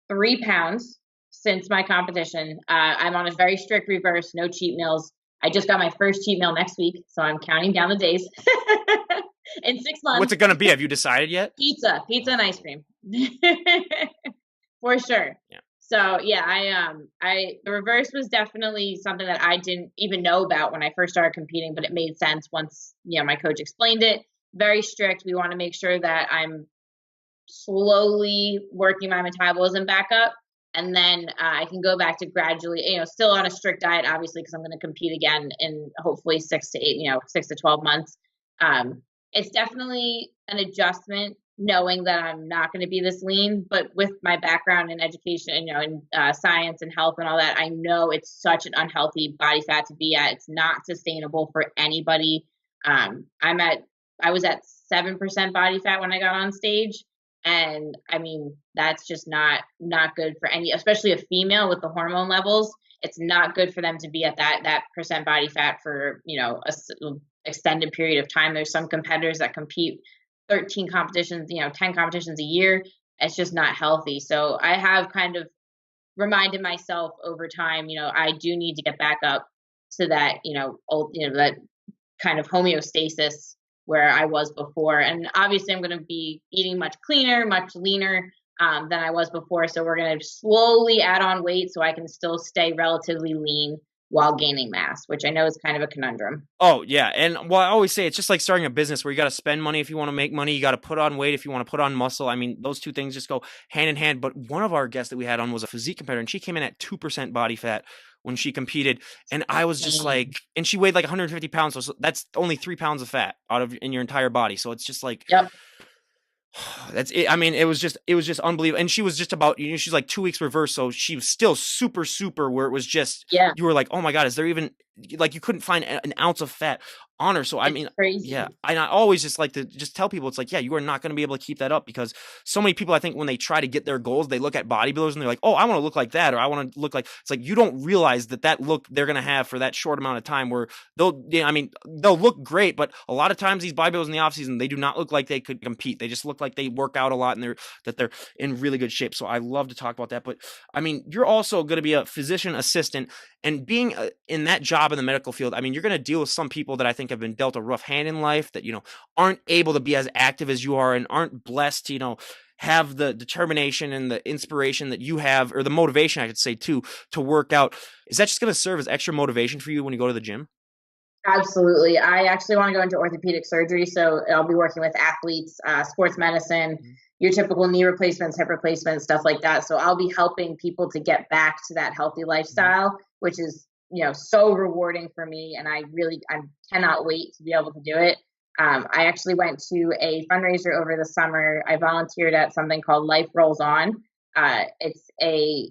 3 pounds since my competition. I'm on a very strict reverse, no cheat meals. I just got my first cheat meal next week, so I'm counting down the days. In 6 months. What's it going to be? Have you decided yet? Pizza and ice cream. For sure. Yeah. So yeah, the reverse was definitely something that I didn't even know about when I first started competing, but it made sense once, my coach explained it. Very strict. We want to make sure that I'm slowly working my metabolism back up, and then I can go back to gradually, still on a strict diet, obviously, because I'm going to compete again in hopefully 6 to 12 months. It's definitely an adjustment knowing that I'm not going to be this lean, but with my background in education, in science and health and all that, I know it's such an unhealthy body fat to be at. It's not sustainable for anybody. I was at 7% body fat when I got on stage. And I mean, that's just not good for any, especially a female with the hormone levels. It's not good for them to be at that percent body fat for, a extended period of time. There's some competitors that compete 13 competitions, 10 competitions a year. It's just not healthy. So I have kind of reminded myself over time, I do need to get back up to that, that kind of homeostasis where I was before. And obviously I'm going to be eating much cleaner, much leaner than I was before. So we're going to slowly add on weight so I can still stay relatively lean while gaining mass, which I know is kind of a conundrum. Oh, yeah. And I always say it's just like starting a business where you got to spend money if you want to make money. You got to put on weight if you want to put on muscle. I mean, those two things just go hand in hand. But one of our guests that we had on was a physique competitor, and she came in at 2% body fat when she competed. And I was just like, and she weighed like 150 pounds. So that's only 3 pounds of fat in your entire body. So it's just like, yep. That's it. I mean, it was just unbelievable. And she was just about, she's like 2 weeks reverse. So she was still super, super, where it was just, you were like, oh my God, is there even, like, you couldn't find an ounce of fat on her. So, I mean, crazy. Yeah. And I always just like to just tell people, it's like, yeah, you are not going to be able to keep that up, because so many people, I think when they try to get their goals, they look at bodybuilders and they're like, oh, I want to look like that. Or I want to look like, it's like, you don't realize that look they're going to have for that short amount of time where they'll look great. But a lot of times these bodybuilders in the off season, they do not look like they could compete. They just look like they work out a lot and they're in really good shape. So I love to talk about that. But I mean, you're also going to be a physician assistant, and being in that job in the medical field, I mean, you're going to deal with some people that I think have been dealt a rough hand in life, that, aren't able to be as active as you are and aren't blessed to, have the determination and the inspiration that you have, or the motivation, I should say, too, to work out. Is that just going to serve as extra motivation for you when you go to the gym? Absolutely. I actually want to go into orthopedic surgery. So I'll be working with athletes, sports medicine, your typical knee replacements, hip replacements, stuff like that. So I'll be helping people to get back to that healthy lifestyle, which is, so rewarding for me. And I cannot wait to be able to do it. I actually went to a fundraiser over the summer. I volunteered at something called Life Rolls On. It's a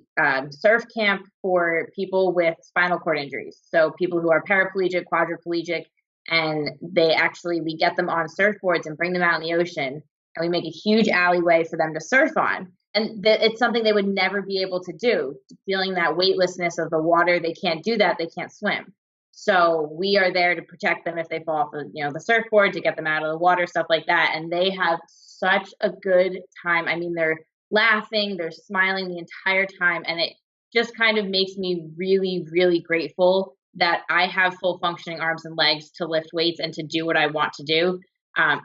surf camp for people with spinal cord injuries. So people who are paraplegic, quadriplegic, and we get them on surfboards and bring them out in the ocean, and we make a huge alleyway for them to surf on. And it's something they would never be able to do. Feeling that weightlessness of the water, they can't do that. They can't swim. So we are there to protect them if they fall off the surfboard, to get them out of the water, stuff like that. And they have such a good time. I mean, they're laughing, they're smiling the entire time. And it just kind of makes me really, really grateful that I have full functioning arms and legs to lift weights and to do what I want to do.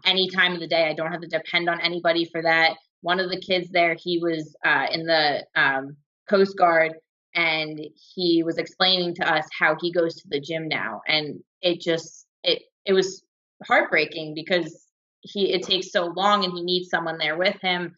Any time of the day, I don't have to depend on anybody for that. One of the kids there, he was in the Coast Guard, and he was explaining to us how he goes to the gym now. And it was heartbreaking, because it takes so long and he needs someone there with him,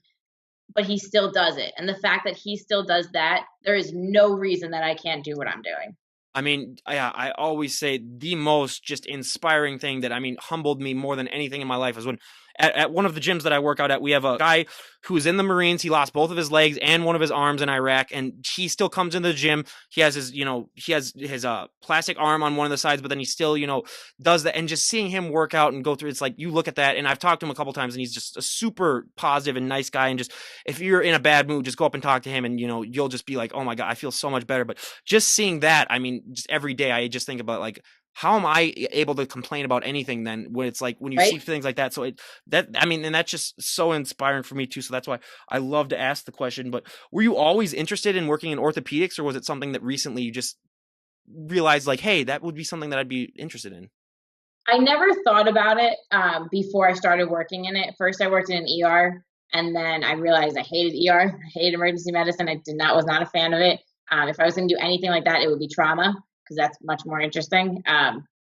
but he still does it. And the fact that he still does that, there is no reason that I can't do what I'm doing. I mean, I always say the most just inspiring thing that, humbled me more than anything in my life is when at one of the gyms that I work out at, we have a guy who's in the Marines. He lost both of his legs and one of his arms in Iraq, and he still comes into the gym. He has his, plastic arm on one of the sides, but then he still, does that. And just seeing him work out and go through, it's like you look at that, and I've talked to him a couple times, and he's just a super positive and nice guy. And just if you're in a bad mood, just go up and talk to him, and you'll just be like, oh my God, I feel so much better. But just seeing that, I mean, just every day, I just think about like, how am I able to complain about anything then when it's like when you see things like that? So and that's just so inspiring for me too. So that's why I love to ask the question. But were you always interested in working in orthopedics, or was it something that recently you just realized like, hey, that would be something that I'd be interested in? I never thought about it before I started working in it. First, I worked in an ER, and then I realized I hated ER. I hated emergency medicine. I was not a fan of it. If I was going to do anything like that, it would be trauma, because that's much more interesting.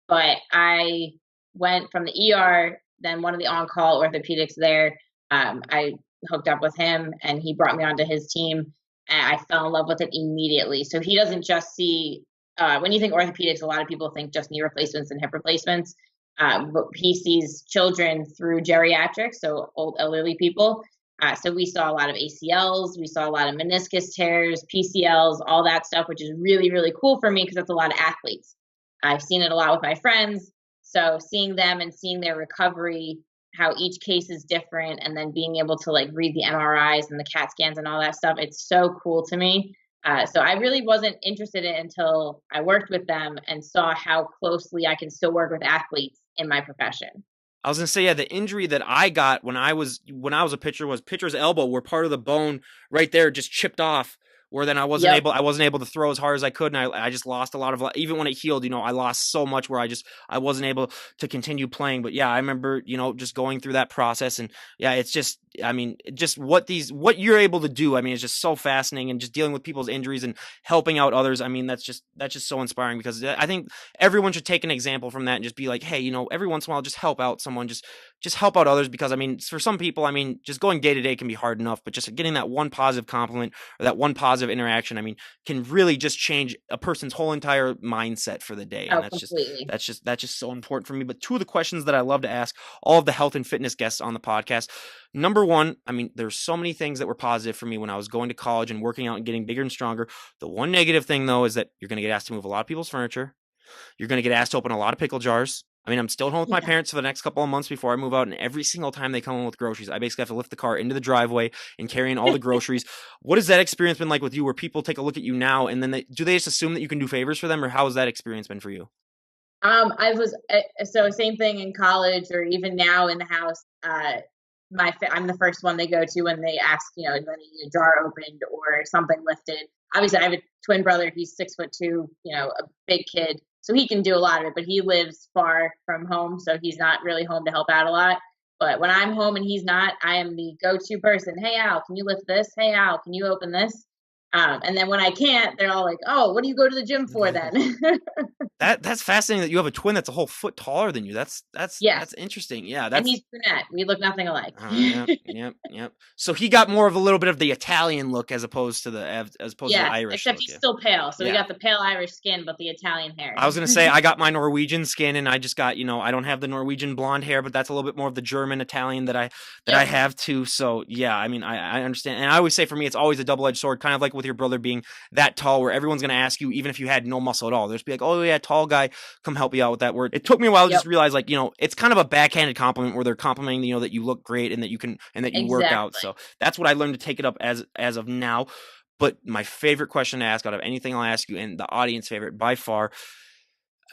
But I went from the ER, then one of the on-call orthopedics there. I hooked up with him, and he brought me onto his team, and I fell in love with it immediately. So he doesn't just see, when you think orthopedics, a lot of people think just knee replacements and hip replacements. But he sees children through geriatrics, so old elderly people. So we saw a lot of ACLs, we saw a lot of meniscus tears, PCLs, all that stuff, which is really, really cool for me because that's a lot of athletes. I've seen it a lot with my friends. So seeing them and seeing their recovery, how each case is different, and then being able to like read the MRIs and the CAT scans and all that stuff, it's so cool to me. So I really wasn't interested in it until I worked with them and saw how closely I can still work with athletes in my profession. I was gonna say, yeah, the injury that I got when I was a pitcher was pitcher's elbow, where part of the bone right there just chipped off. Where then I wasn't able to throw as hard as I could, and I just lost a lot of, even when it healed, I lost so much where I wasn't able to continue playing. But yeah, I remember just going through that process, and yeah, it's just, I mean, just what you're able to do, I mean, it's just so fascinating, and just dealing with people's injuries and helping out others. I mean, that's just so inspiring, because I think everyone should take an example from that and just be like, hey, every once in a while, just help out someone, just help out others, because I mean, for some people, I mean, just going day to day can be hard enough, but just getting that one positive compliment or that one positive interaction, I mean, can really just change a person's whole entire mindset for the day. And that's just so important for me. But two of the questions that I love to ask all of the health and fitness guests on the podcast. Number one, I mean, there's so many things that were positive for me when I was going to college and working out and getting bigger and stronger. The one negative thing, though, is that you're going to get asked to move a lot of people's furniture. You're going to get asked to open a lot of pickle jars. I mean, I'm still home with my parents for the next couple of months before I move out, and every single time they come in with groceries, I basically have to lift the car into the driveway and carry in all the groceries. What has that experience been like with you, where people take a look at you now, and then do they just assume that you can do favors for them, or how has that experience been for you? So same thing in college, or even now in the house. I'm the first one they go to when they ask, do they need a jar opened or something lifted. Obviously, I have a twin brother. He's 6'2", a big kid. So he can do a lot of it, but he lives far from home, so he's not really home to help out a lot. But when I'm home and he's not, I am the go-to person. Hey, Al, can you lift this? Hey, Al, can you open this? And then when I can't, they're all like, oh, what do you go to the gym for then? That's fascinating that you have a twin that's a whole foot taller than you. That's interesting. Yeah. And he's brunette. We look nothing alike. Yep. So he got more of a little bit of the Italian look as opposed to the Irish except look, he's still pale. So we got the pale Irish skin, but the Italian hair. I was going to say, I got my Norwegian skin, and I just got, I don't have the Norwegian blonde hair, but that's a little bit more of the German Italian that I have too. So yeah, I mean, I understand. And I always say, for me, it's always a double-edged sword, kind of like with your brother being that tall, where everyone's going to ask you, even if you had no muscle at all, they'll just be like, oh yeah, tall guy, come help you out with that word. It took me a while to just realize, like, it's kind of a backhanded compliment where they're complimenting, that you look great and that you can, and that you work out. So that's what I learned to take it up as of now. But my favorite question to ask out of anything I'll ask you, and the audience favorite by far,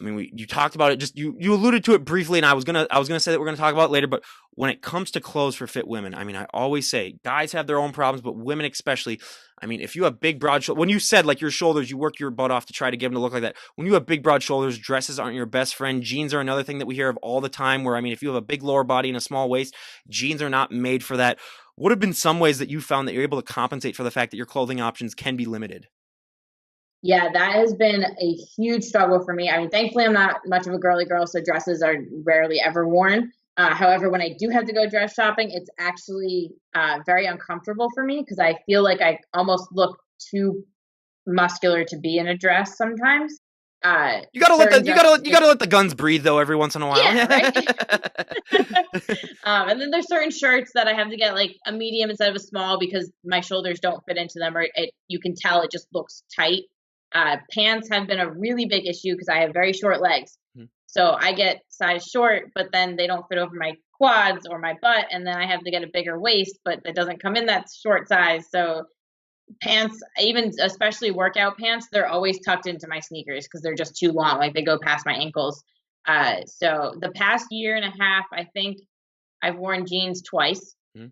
I mean, you talked about it, just you alluded to it briefly, and I was gonna say that we're gonna talk about it later. But when it comes to clothes for fit women, I mean, I always say guys have their own problems, but women especially. I mean, if you have big, broad shoulders, when you said like your shoulders, you work your butt off to try to get them to look like that. When you have big, broad shoulders, dresses aren't your best friend. Jeans are another thing that we hear of all the time. Where, I mean, if you have a big lower body and a small waist, jeans are not made for that. What have been some ways that you found that you're able to compensate for the fact that your clothing options can be limited? Yeah, that has been a huge struggle for me. I mean, thankfully, I'm not much of a girly girl, so dresses are rarely ever worn. However, when I do have to go dress shopping, it's actually very uncomfortable for me, because I feel like I almost look too muscular to be in a dress sometimes. You gotta let the certain dresses. you gotta let the guns breathe though every once in a while. Yeah, right. And then there's certain shirts that I have to get like a medium instead of a small because my shoulders don't fit into them, or you can tell it just looks tight. Pants have been a really big issue because I have very short legs. Mhm. So I get size short, but then they don't fit over my quads or my butt, and then I have to get a bigger waist, but it doesn't come in that short size. So pants, even especially workout pants, they're always tucked into my sneakers because they're just too long. Like they go past my ankles. So the past year and a half, I think I've worn jeans twice. Mhm.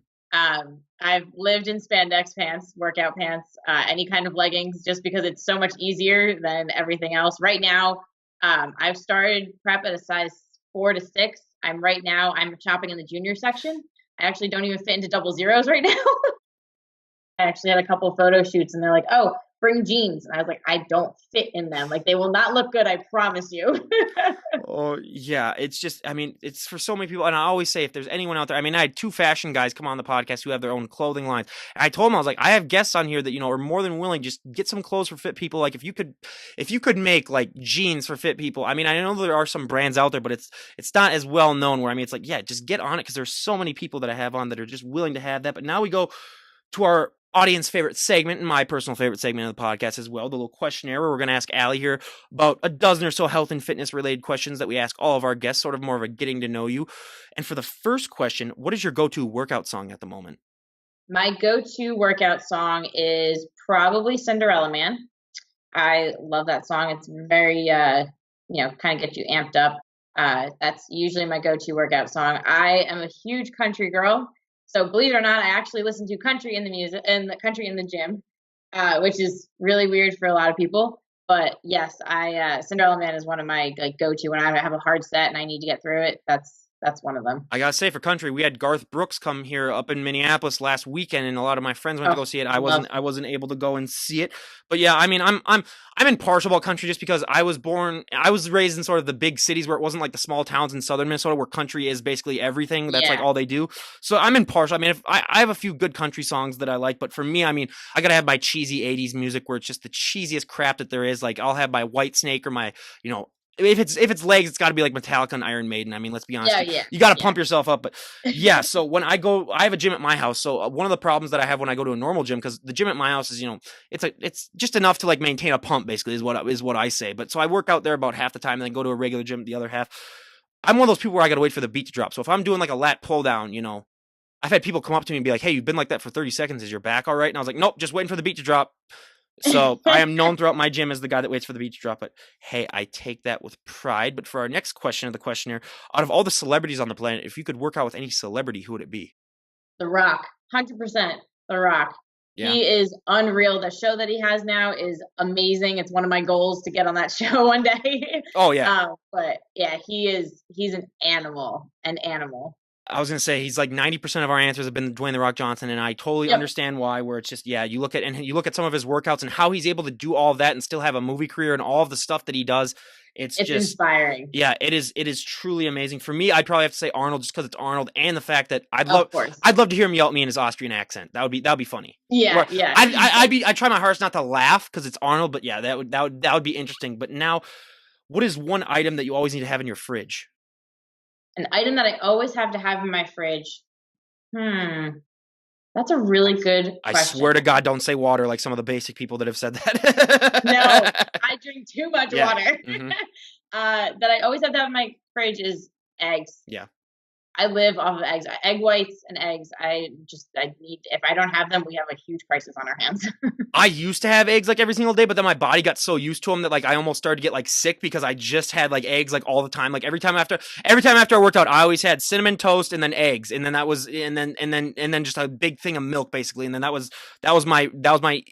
I've lived in spandex pants, workout pants, any kind of leggings, just because it's so much easier than everything else. Right now, I've started prep at a size 4 to 6. I'm shopping in the junior section. I actually don't even fit into double zeros right now. I actually had a couple of photo shoots and they're like, oh, bring jeans. And I was like, I don't fit in them. Like they will not look good. I promise you. Oh yeah, it's just I mean, it's for so many people, and I always say if there's anyone out there, I mean, I had 2 fashion guys come on the podcast who have their own clothing lines. And I told them I was like, I have guests on here that are more than willing just get some clothes for fit people. Like if you could make like jeans for fit people. I mean, I know there are some brands out there, but it's not as well known. Where I mean, it's like yeah, just get on it because there's so many people that I have on that are just willing to have that. But now we go to our audience favorite segment and my personal favorite segment of the podcast as well, the little questionnaire where we're going to ask Allie here about a dozen or so health and fitness related questions that we ask all of our guests, sort of more of a getting to know you. And for the first question, what is your go-to workout song at the moment? My go-to workout song is probably Cinderella Man. I love that song. It's very, kind of get you amped up. That's usually my go-to workout song. I am a huge country girl. So believe it or not, I actually listen to country in the country in the gym, which is really weird for a lot of people. But yes, Cinderella Man is one of my like go-to when I have a hard set and I need to get through it. That's one of them. I gotta say, for country, we had Garth Brooks come here up in Minneapolis last weekend, and a lot of my friends went to go see it. I wasn't able to go and see it, but yeah, I mean, I'm impartial about country just because I was raised in sort of the big cities where it wasn't like the small towns in southern Minnesota where country is basically everything. That's like all they do. So I'm impartial. I mean, if I have a few good country songs that I like, but for me, I mean, I gotta have my cheesy '80s music where it's just the cheesiest crap that there is. Like I'll have my Whitesnake or my if it's legs, it's got to be like Metallica and Iron Maiden. I mean, let's be honest. You got to pump yourself up. But yeah, so when I have a gym at my house. So one of the problems that I have when I go to a normal gym, because the gym at my house is, it's just enough to like maintain a pump, basically, is what I say. But so I work out there about half the time, and then go to a regular gym the other half. I'm one of those people where I got to wait for the beat to drop. So if I'm doing like a lat pull down, I've had people come up to me and be like, "Hey, you've been like that for 30 seconds. Is your back all right?" And I was like, "Nope, just waiting for the beat to drop." So I am known throughout my gym as the guy that waits for the beat to drop. But hey, I take that with pride. But for our next question of the questionnaire, out of all the celebrities on the planet, if you could work out with any celebrity, who would it be? The Rock, 100%. The Rock. Yeah. He is unreal. The show that he has now is amazing. It's one of my goals to get on that show one day. Oh yeah. But yeah, he's an animal. I was going to say he's like 90% of our answers have been Dwayne The Rock Johnson, and I totally understand why, where it's just, you look at some of his workouts and how he's able to do all of that and still have a movie career and all of the stuff that he does. It's just inspiring. Yeah, it is truly amazing. For me, I'd probably have to say Arnold just because it's Arnold, and the fact that I'd love to hear him yell at me in his Austrian accent. That would be funny. Yeah. I'd try my hardest not to laugh because it's Arnold, but yeah, that would be interesting. But now, what is one item that you always need to have in your fridge? An item that I always have to have in my fridge. That's a really good question. I swear to God, don't say water like some of the basic people that have said that. No, I drink too much water. Mm-hmm. That I always have to have in my fridge is eggs. Yeah. I live off of eggs, egg whites and eggs. I need, if I don't have them, we have a huge crisis on our hands. I used to have eggs like every single day, but then my body got so used to them that like I almost started to get like sick because I just had like eggs like all the time. Like every time after I worked out, I always had cinnamon toast and then eggs, and then then just a big thing of milk basically, and then that was my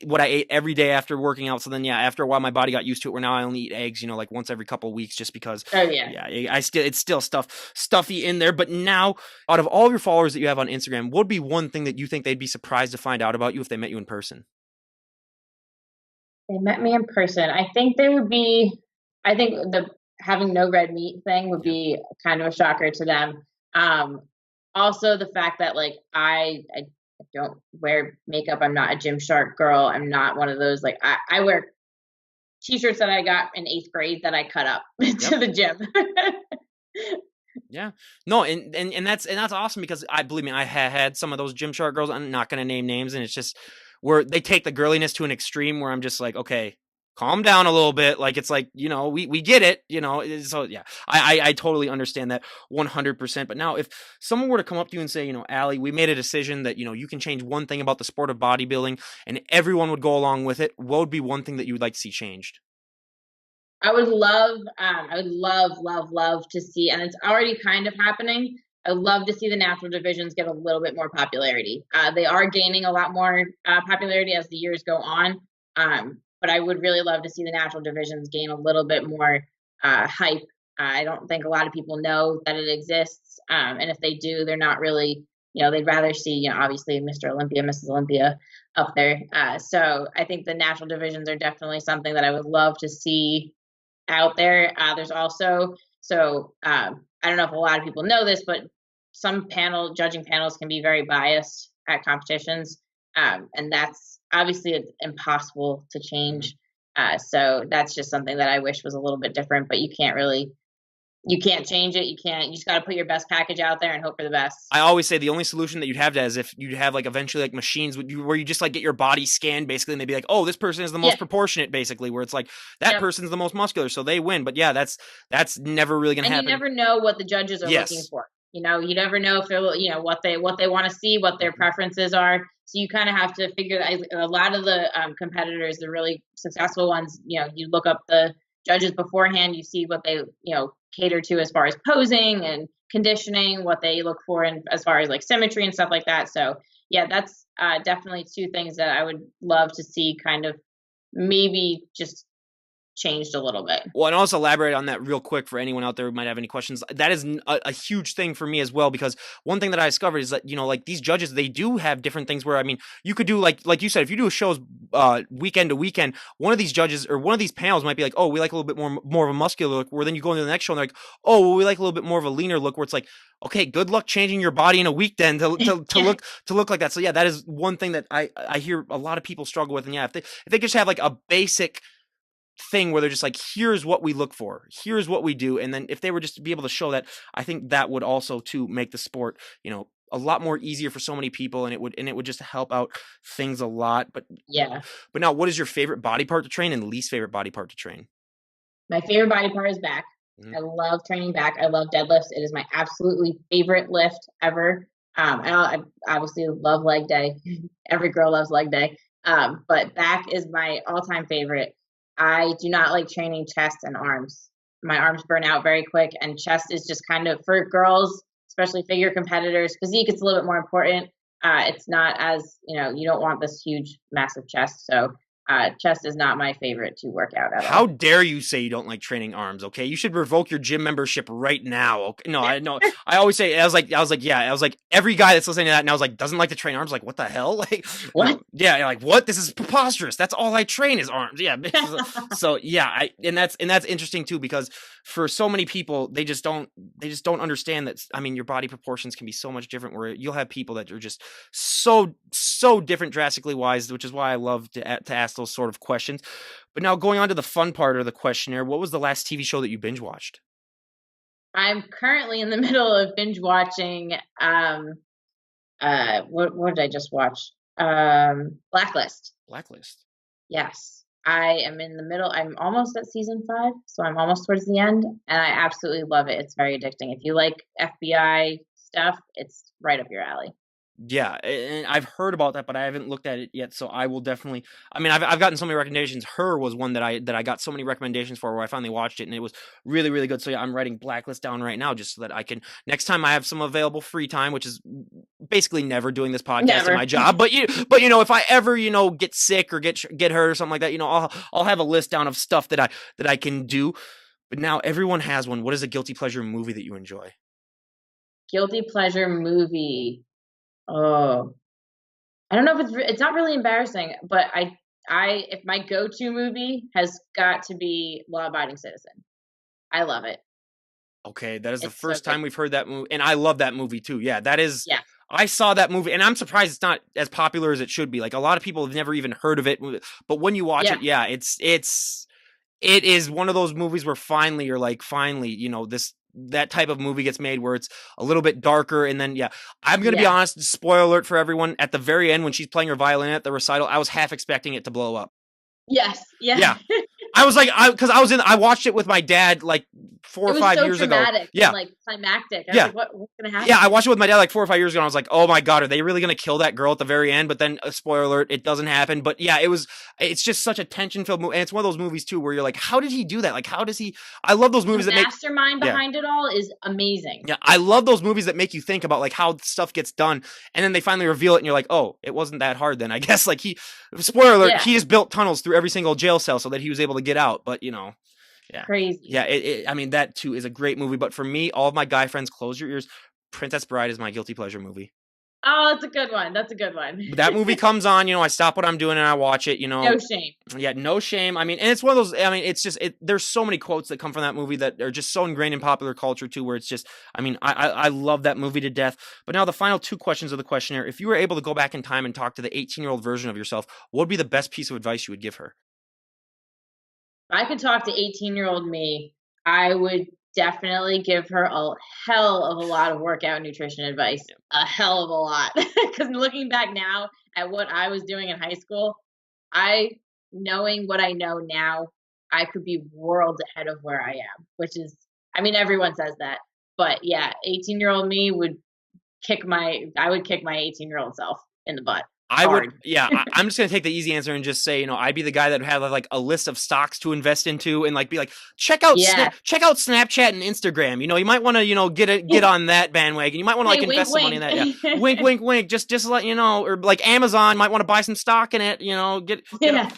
what I ate every day after working out. So then after a while my body got used to it, where now I only eat eggs, like once every couple of weeks, just because. Oh yeah. It's still stuffy in there, but now, out of all of your followers that you have on Instagram, what would be one thing that you think they'd be surprised to find out about you if they met you in person? They met me in person. I think the having no red meat thing would be kind of a shocker to them. Also the fact that like I don't wear makeup. I'm not a Gymshark girl. I'm not one of those, like I wear t-shirts that I got in 8th grade that I cut up Yep. to the gym. Yeah. No, and that's awesome because I believe me, I had some of those Gymshark girls. I'm not gonna name names, and it's just where they take the girliness to an extreme where I'm just like, okay, calm down a little bit. Like it's like, we get it, so yeah. I totally understand that 100%. But now if someone were to come up to you and say, Allie, we made a decision that, you can change one thing about the sport of bodybuilding and everyone would go along with it, what would be one thing that you would like to see changed? I would love to see, and it's already kind of happening. I would love to see the natural divisions get a little bit more popularity. They are gaining a lot more popularity as the years go on, but I would really love to see the natural divisions gain a little bit more hype. I don't think a lot of people know that it exists, and if they do, they're not really, they'd rather see, obviously Mr. Olympia, Mrs. Olympia up there. So I think the natural divisions are definitely something that I would love to see out there. There's also, I don't know if a lot of people know this, but some judging panels can be very biased at competitions. And that's obviously it's impossible to change. So that's just something that I wish was a little bit different, but you can't change it. You just got to put your best package out there and hope for the best. I always say the only solution that you'd have to is if you'd have like eventually like machines where you just like get your body scanned basically and they'd be like, oh, this person is the most proportionate basically, where it's like that person's the most muscular, so they win. But yeah, that's never really going to happen. You never know what the judges are looking for. You never know if they're, what they want to see, what their preferences are. So you kind of have to figure that. A lot of the competitors, the really successful ones, you look up the judges beforehand, you see what they, cater to as far as posing and conditioning, what they look for and as far as like symmetry and stuff like that. So yeah, that's definitely two things that I would love to see kind of maybe just changed a little bit. Well, and also elaborate on that real quick for anyone out there who might have any questions. That is a huge thing for me as well, because one thing that I discovered is that, like these judges, they do have different things where, I mean, you could do like you said, if you do a shows weekend to weekend, one of these judges or one of these panels might be like, oh, we like a little bit more of a muscular look, where then you go into the next show and they're like, oh, well, we like a little bit more of a leaner look, where it's like, okay, good luck changing your body in a week then to look like that. So yeah, that is one thing that I hear a lot of people struggle with. And yeah, if they just have like a basic thing where they're just like, here's what we look for, here's what we do, and then if they were just to be able to show that, I think that would also too make the sport, a lot more easier for so many people, and it would just help out things a lot. But yeah. But now, what is your favorite body part to train and least favorite body part to train? My favorite body part is back. I love training back. I love deadlifts. It is my absolutely favorite lift ever. I obviously love leg day. Every girl loves leg day. But back is my all-time favorite. I do not like training chest and arms. My arms burn out very quick, and chest is just kind of, for girls, especially figure competitors, physique, it's a little bit more important. It's not as, you don't want this huge, massive chest. So chest is not my favorite to work out at all. How dare you say you don't like training arms? Okay, you should revoke your gym membership right now. Okay? No, I know. I always say, I was like every guy that's listening to that, and I was like, doesn't like to train arms. Like, what the hell? Like, what? Yeah, you're like, what? This is preposterous. That's all I train is arms. Yeah. So yeah, and that's interesting too, because for so many people, they just don't understand that. I mean, your body proportions can be so much different, where you'll have people that are just so different drastically wise, which is why I love to ask those sort of questions. But now, going on to the fun part of the questionnaire, what was the last TV show that you binge watched? I'm currently in the middle of binge watching what did I just watch? Blacklist. Yes. I am in the middle. I'm almost at season 5, so I'm almost towards the end, and I absolutely love it. It's very addicting. If you like FBI stuff, it's right up your alley. Yeah, and I've heard about that, but I haven't looked at it yet. So I will definitely. I mean, I've gotten so many recommendations. Her was one that I got so many recommendations for, where I finally watched it, and it was really, really good. So yeah, I'm writing Blacklist down right now, just so that I can, next time I have some available free time, which is basically never doing this podcast in my job. But if I ever get sick or get hurt or something like that, I'll have a list down of stuff that I can do. But now everyone has one. What is a guilty pleasure movie that you enjoy? Guilty pleasure movie. Oh, I don't know if it's not really embarrassing, but if my go-to movie has got to be Law Abiding Citizen. I love it. Okay, that is the first time we've heard that movie, and I love that movie too. Yeah, that is. Yeah. I saw that movie, and I'm surprised it's not as popular as it should be. Like, a lot of people have never even heard of it, but when you watch it, yeah, it's it is one of those movies where finally you're like, finally, that type of movie gets made where it's a little bit darker. And then, I'm going to be honest, spoiler alert for everyone. At the very end, when she's playing her violin at the recital, I was half expecting it to blow up. Yes. Yeah. I was like, I watched it with my dad like 4 or 5 years ago. Yeah. And, like climactic. I was like, what's going to happen? Yeah. I watched it with my dad like 4 or 5 years ago. And I was like, oh my God, are they really going to kill that girl at the very end? But then spoiler alert, it doesn't happen. But yeah, it's just such a tension filled movie. And it's one of those movies too, where you're like, how did he do that? Like, I love those movies the mastermind behind it all is amazing. Yeah. I love those movies that make you think about like how stuff gets done. And then they finally reveal it and you're like, oh, it wasn't that hard then. I guess like spoiler alert, he just built tunnels through every single jail cell so that he was able to get out. But crazy. Yeah, I mean, that too is a great movie. But for me, all of my guy friends, close your ears. Princess Bride is my guilty pleasure movie. Oh, that's a good one. That movie comes on, I stop what I'm doing and I watch it, No shame. Yeah, no shame. I mean, and it's one of those, I mean, it's just, there's so many quotes that come from that movie that are just so ingrained in popular culture too, where it's just, I mean, I love that movie to death. But now the final 2 questions of the questionnaire. If you were able to go back in time and talk to the 18-year-old version of yourself, what would be the best piece of advice you would give her? If I could talk to 18-year-old me, I would definitely give her a hell of a lot of workout nutrition advice. A hell of a lot. Because looking back now at what I was doing in high school, knowing what I know now, I could be worlds ahead of where I am, which is, I mean, everyone says that. But yeah, 18-year-old me would kick my 18-year-old self in the butt. I'm just going to take the easy answer and just say, I'd be the guy that would have like a list of stocks to invest into and like be like, check out Snapchat and Instagram. You might want to, get on that bandwagon. You might want to like invest some money in that. Yeah. Wink, wink, wink. Just let you know, or like Amazon might want to buy some stock in it,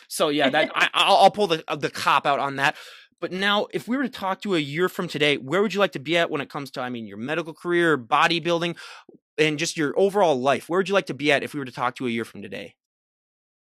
So yeah, I'll pull the cop out on that. But now, if we were to talk to a year from today, where would you like to be at when it comes to, I mean, your medical career, bodybuilding, and just your overall life? Where would you like to be at if we were to talk to a year from today?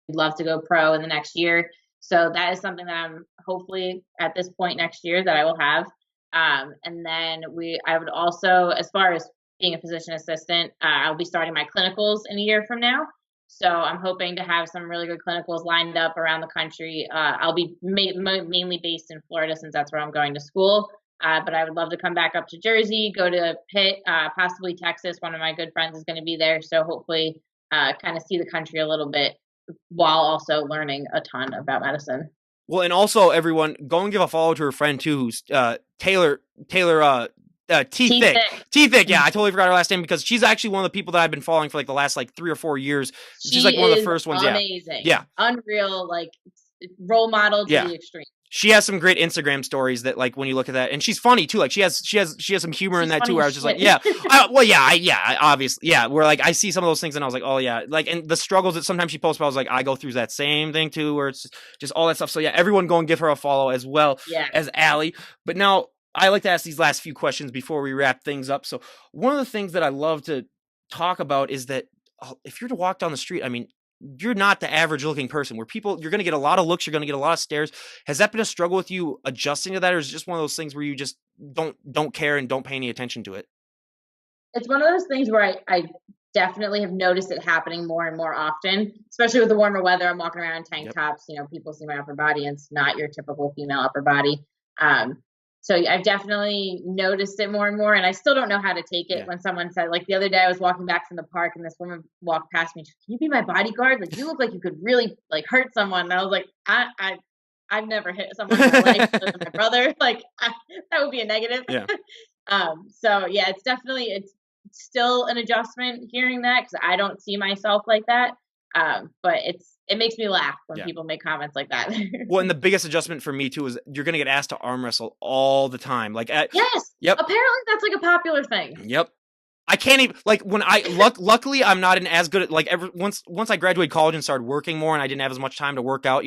I'd love to go pro in the next year. So that is something that I'm hopefully at this point next year that I will have. And then I would also, as far as being a physician assistant, I'll be starting my clinicals in a year from now. So I'm hoping to have some really good clinicals lined up around the country. I'll be mainly based in Florida since that's where I'm going to school. But I would love to come back up to Jersey, go to Pitt, possibly Texas. One of my good friends is going to be there. So hopefully kind of see the country a little bit while also learning a ton about medicine. Well, and also everyone, go and give a follow to her friend too, who's Taylor T-Thick. T-Thick, yeah, I totally forgot her last name because she's actually one of the people that I've been following for like the last like 3 or 4 years. She's like one of the first ones. Amazing. Yeah. Unreal, like role model to the extreme. She has some great Instagram stories that like when you look at that, and she's funny too. Like she has some humor in that too. Where I was just like, obviously, where like I see some of those things and I was like, oh yeah, like and the struggles that sometimes she posts about, I was like, I go through that same thing too, where it's just all that stuff. So yeah, everyone go and give her a follow as well as Allie. But now I like to ask these last few questions before we wrap things up. So one of the things that I love to talk about is that if you're to walk down the street, I mean, you're not the average looking person where you're going to get a lot of looks. You're going to get a lot of stares. Has that been a struggle with you adjusting to that? Or is it just one of those things where you just don't care and don't pay any attention to it? It's one of those things where I definitely have noticed it happening more and more often, especially with the warmer weather. I'm walking around in tank tops, people see my upper body and it's not your typical female upper body. So I've definitely noticed it more and more, and I still don't know how to take it when someone said, like the other day I was walking back from the park and this woman walked past me. She said, "Can you be my bodyguard? Like you look like you could really like hurt someone." And I was like, I've never hit someone in my life other than my brother. Like that would be a negative. Yeah. So yeah, it's still an adjustment hearing that because I don't see myself like that. But it makes me laugh when people make comments like that. Well, and the biggest adjustment for me too is you're going to get asked to arm wrestle all the time. Like, yes. Yep. Apparently that's like a popular thing. Yep. I can't even like when luckily I'm not as good at like once I graduated college and started working more and I didn't have as much time to work out,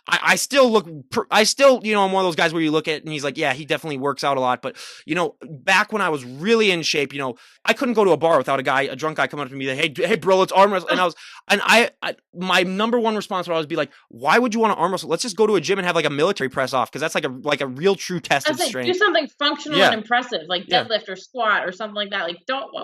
I still I'm one of those guys where you look at it and he's like, yeah, he definitely works out a lot. But, back when I was really in shape, I couldn't go to a bar without a drunk guy coming up to me like, hey bro, let's arm wrestle. And I my number one response would always be like, why would you want to arm wrestle? Let's just go to a gym and have like a military press off. Cause that's like a real true test of strength. Do something functional and impressive, like deadlift or squat or something like that. Like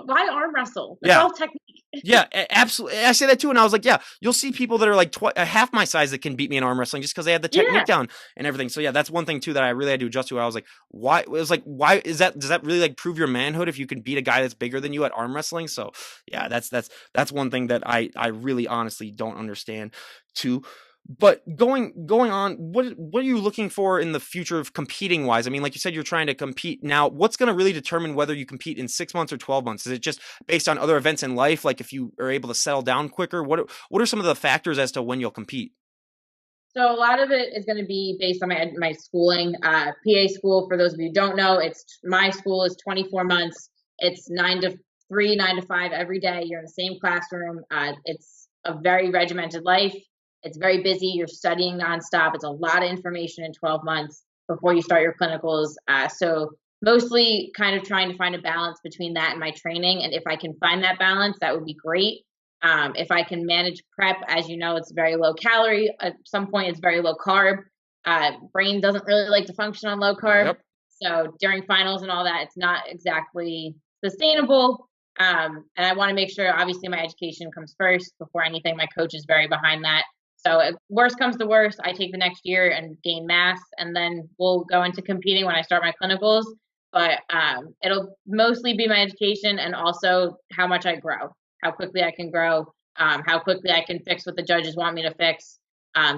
why arm wrestle? It's Yeah. all technique. Yeah, absolutely. I say that too, and I was like, yeah, you'll see people that are like half my size that can beat me in arm wrestling just because they have the technique Yeah. down and everything. So yeah, that's one thing too that I really had to adjust to. I was like, why? It was like, why is that? Does that really like prove your manhood if you can beat a guy that's bigger than you at arm wrestling? So yeah, that's one thing that I really honestly don't understand too. But going on, what are you looking for in the future of competing wise? I mean, like you said, you're trying to compete now. What's going to really determine whether you compete in 6 months or 12 months? Is it just based on other events in life? Like if you are able to settle down quicker, what are some of the factors as to when you'll compete? So a lot of it is going to be based on my schooling. PA school, for those of you who don't know, my school is 24 months. It's 9 to 3, 9 to 5 every day. You're in the same classroom. It's a very regimented life. It's very busy. You're studying nonstop. It's a lot of information in 12 months before you start your clinicals. So mostly kind of trying to find a balance between that and my training. And if I can find that balance, that would be great. If I can manage prep, as you know, it's very low calorie. At some point, it's very low carb. Brain doesn't really like to function on low carb. Yep. So during finals and all that, it's not exactly sustainable. And I want to make sure, obviously, my education comes first before anything. My coach is very behind that. So if worst comes to worst, I take the next year and gain mass, and then we'll go into competing when I start my clinicals. But it'll mostly be my education and also how much I grow, how quickly I can grow, how quickly I can fix what the judges want me to fix,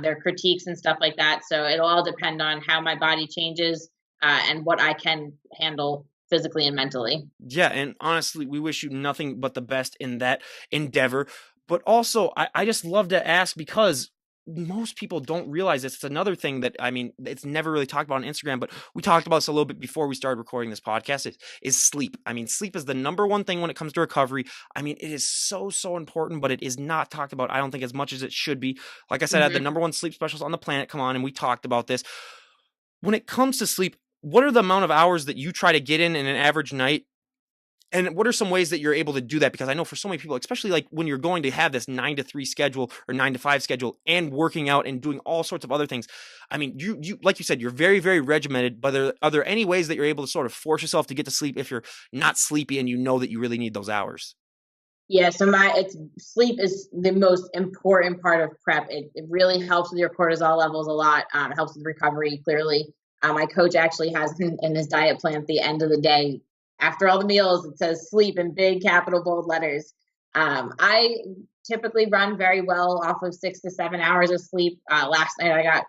their critiques and stuff like that. So it'll all depend on how my body changes and what I can handle physically and mentally. Yeah, and honestly, we wish you nothing but the best in that endeavor. But also, I just love to ask because most people don't realize this. It's another thing that, I mean, it's never really talked about on Instagram, but we talked about this a little bit before we started recording this podcast, is sleep. I mean, sleep is the number one thing when it comes to recovery. I mean, it is so important, but it is not talked about, I don't think, as much as it should be. Like I said, I had the number one sleep specialist on the planet come on, and we talked about this. When it comes to sleep, what are the amount of hours that you try to get in an average night? And what are some ways that you're able to do that? Because I know for so many people, especially like when you're going to have this 9 to 3 schedule or 9 to 5 schedule and working out and doing all sorts of other things. I mean, you like you said, you're very regimented, but are there any ways that you're able to sort of force yourself to get to sleep if you're not sleepy and you know that you really need those hours? Yeah, so sleep is the most important part of prep. It really helps with your cortisol levels a lot. It helps with recovery, clearly. My coach actually has in his diet plan at the end of the day, after all the meals, it says sleep in big capital bold letters. I typically run very well off of 6 to 7 hours of sleep. Last night I got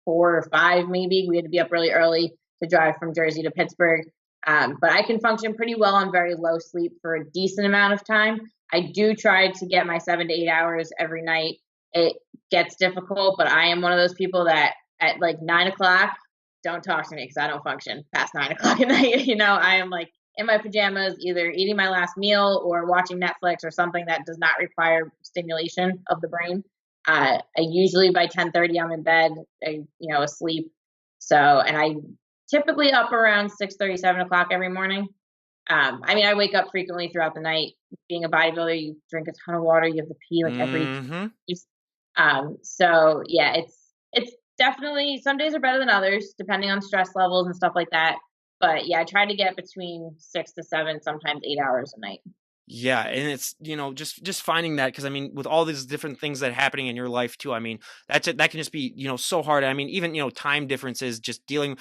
4 or 5 maybe. We had to be up really early to drive from Jersey to Pittsburgh. But I can function pretty well on very low sleep for a decent amount of time. I do try to get my 7 to 8 hours every night. It gets difficult, but I am one of those people that at like 9 o'clock, don't talk to me because I don't function past 9 o'clock at night. I am like in my pajamas, either eating my last meal or watching Netflix or something that does not require stimulation of the brain. I usually by 10:30 I'm in bed, asleep. So, and I typically up around 6:30, 7 o'clock every morning. I wake up frequently throughout the night. Being a bodybuilder, you drink a ton of water. You have to pee like every. So yeah, it's definitely, some days are better than others, depending on stress levels and stuff like that. But yeah, I try to get between 6 to 7, sometimes 8 hours a night. Yeah, and it's, just finding that, because I mean, with all these different things that are happening in your life too, I mean, that can just be, so hard. I mean, even, time differences, just dealing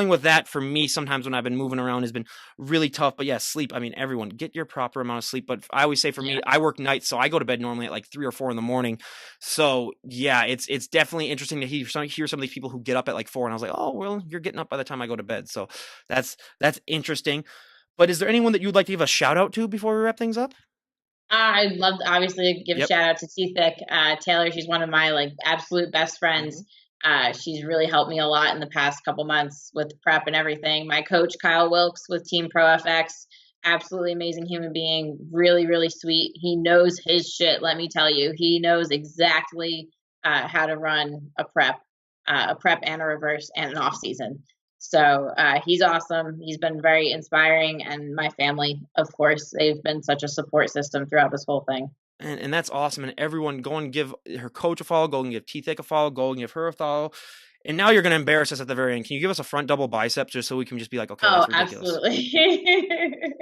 with that for me sometimes when I've been moving around has been really tough. But yeah, sleep, I mean, everyone get your proper amount of sleep. But I always say for me, I work nights, so I go to bed normally at like 3 or 4 in the morning. So yeah, it's definitely interesting to hear some of these people who get up at like 4, and I was like, oh, well, you're getting up by the time I go to bed. So that's interesting. But is there anyone that you'd like to give a shout out to before we wrap things up? I'd love to obviously give a shout out to T-Thick. Taylor, she's one of my like absolute best friends. She's really helped me a lot in the past couple months with prep and everything. My coach, Kyle Wilkes with Team Pro FX, absolutely amazing human being, really sweet. He knows his shit, let me tell you. He knows exactly how to run a prep and a reverse and an off season. So he's awesome. He's been very inspiring, and my family, of course, they've been such a support system throughout this whole thing. And that's awesome. And everyone, go and give her coach a follow. Go and give T-Thick a follow. Go and give her a follow. And now you're going to embarrass us at the very end. Can you give us a front double bicep just so we can just be like, okay, that's ridiculous. Absolutely.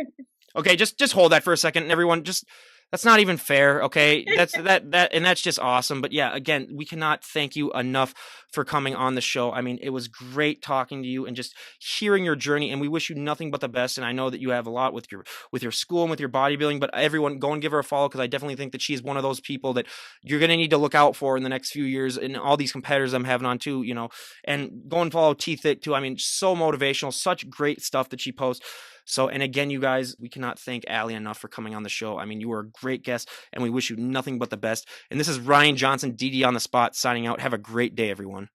Okay, just hold that for a second, and everyone, just that's not even fair. Okay, that's just awesome. But yeah, again, we cannot thank you enough for coming on the show. I mean, it was great talking to you and just hearing your journey. And we wish you nothing but the best. And I know that you have a lot with your school and with your bodybuilding. But everyone, go and give her a follow because I definitely think that she's one of those people that you're gonna need to look out for in the next few years. And all these competitors I'm having on too, and go and follow T Thick too. I mean, so motivational, such great stuff that she posts. So, and again, you guys, we cannot thank Allie enough for coming on the show. I mean, you were a great guest, and we wish you nothing but the best. And this is Ryan Johnson, DD on the spot, signing out. Have a great day, everyone.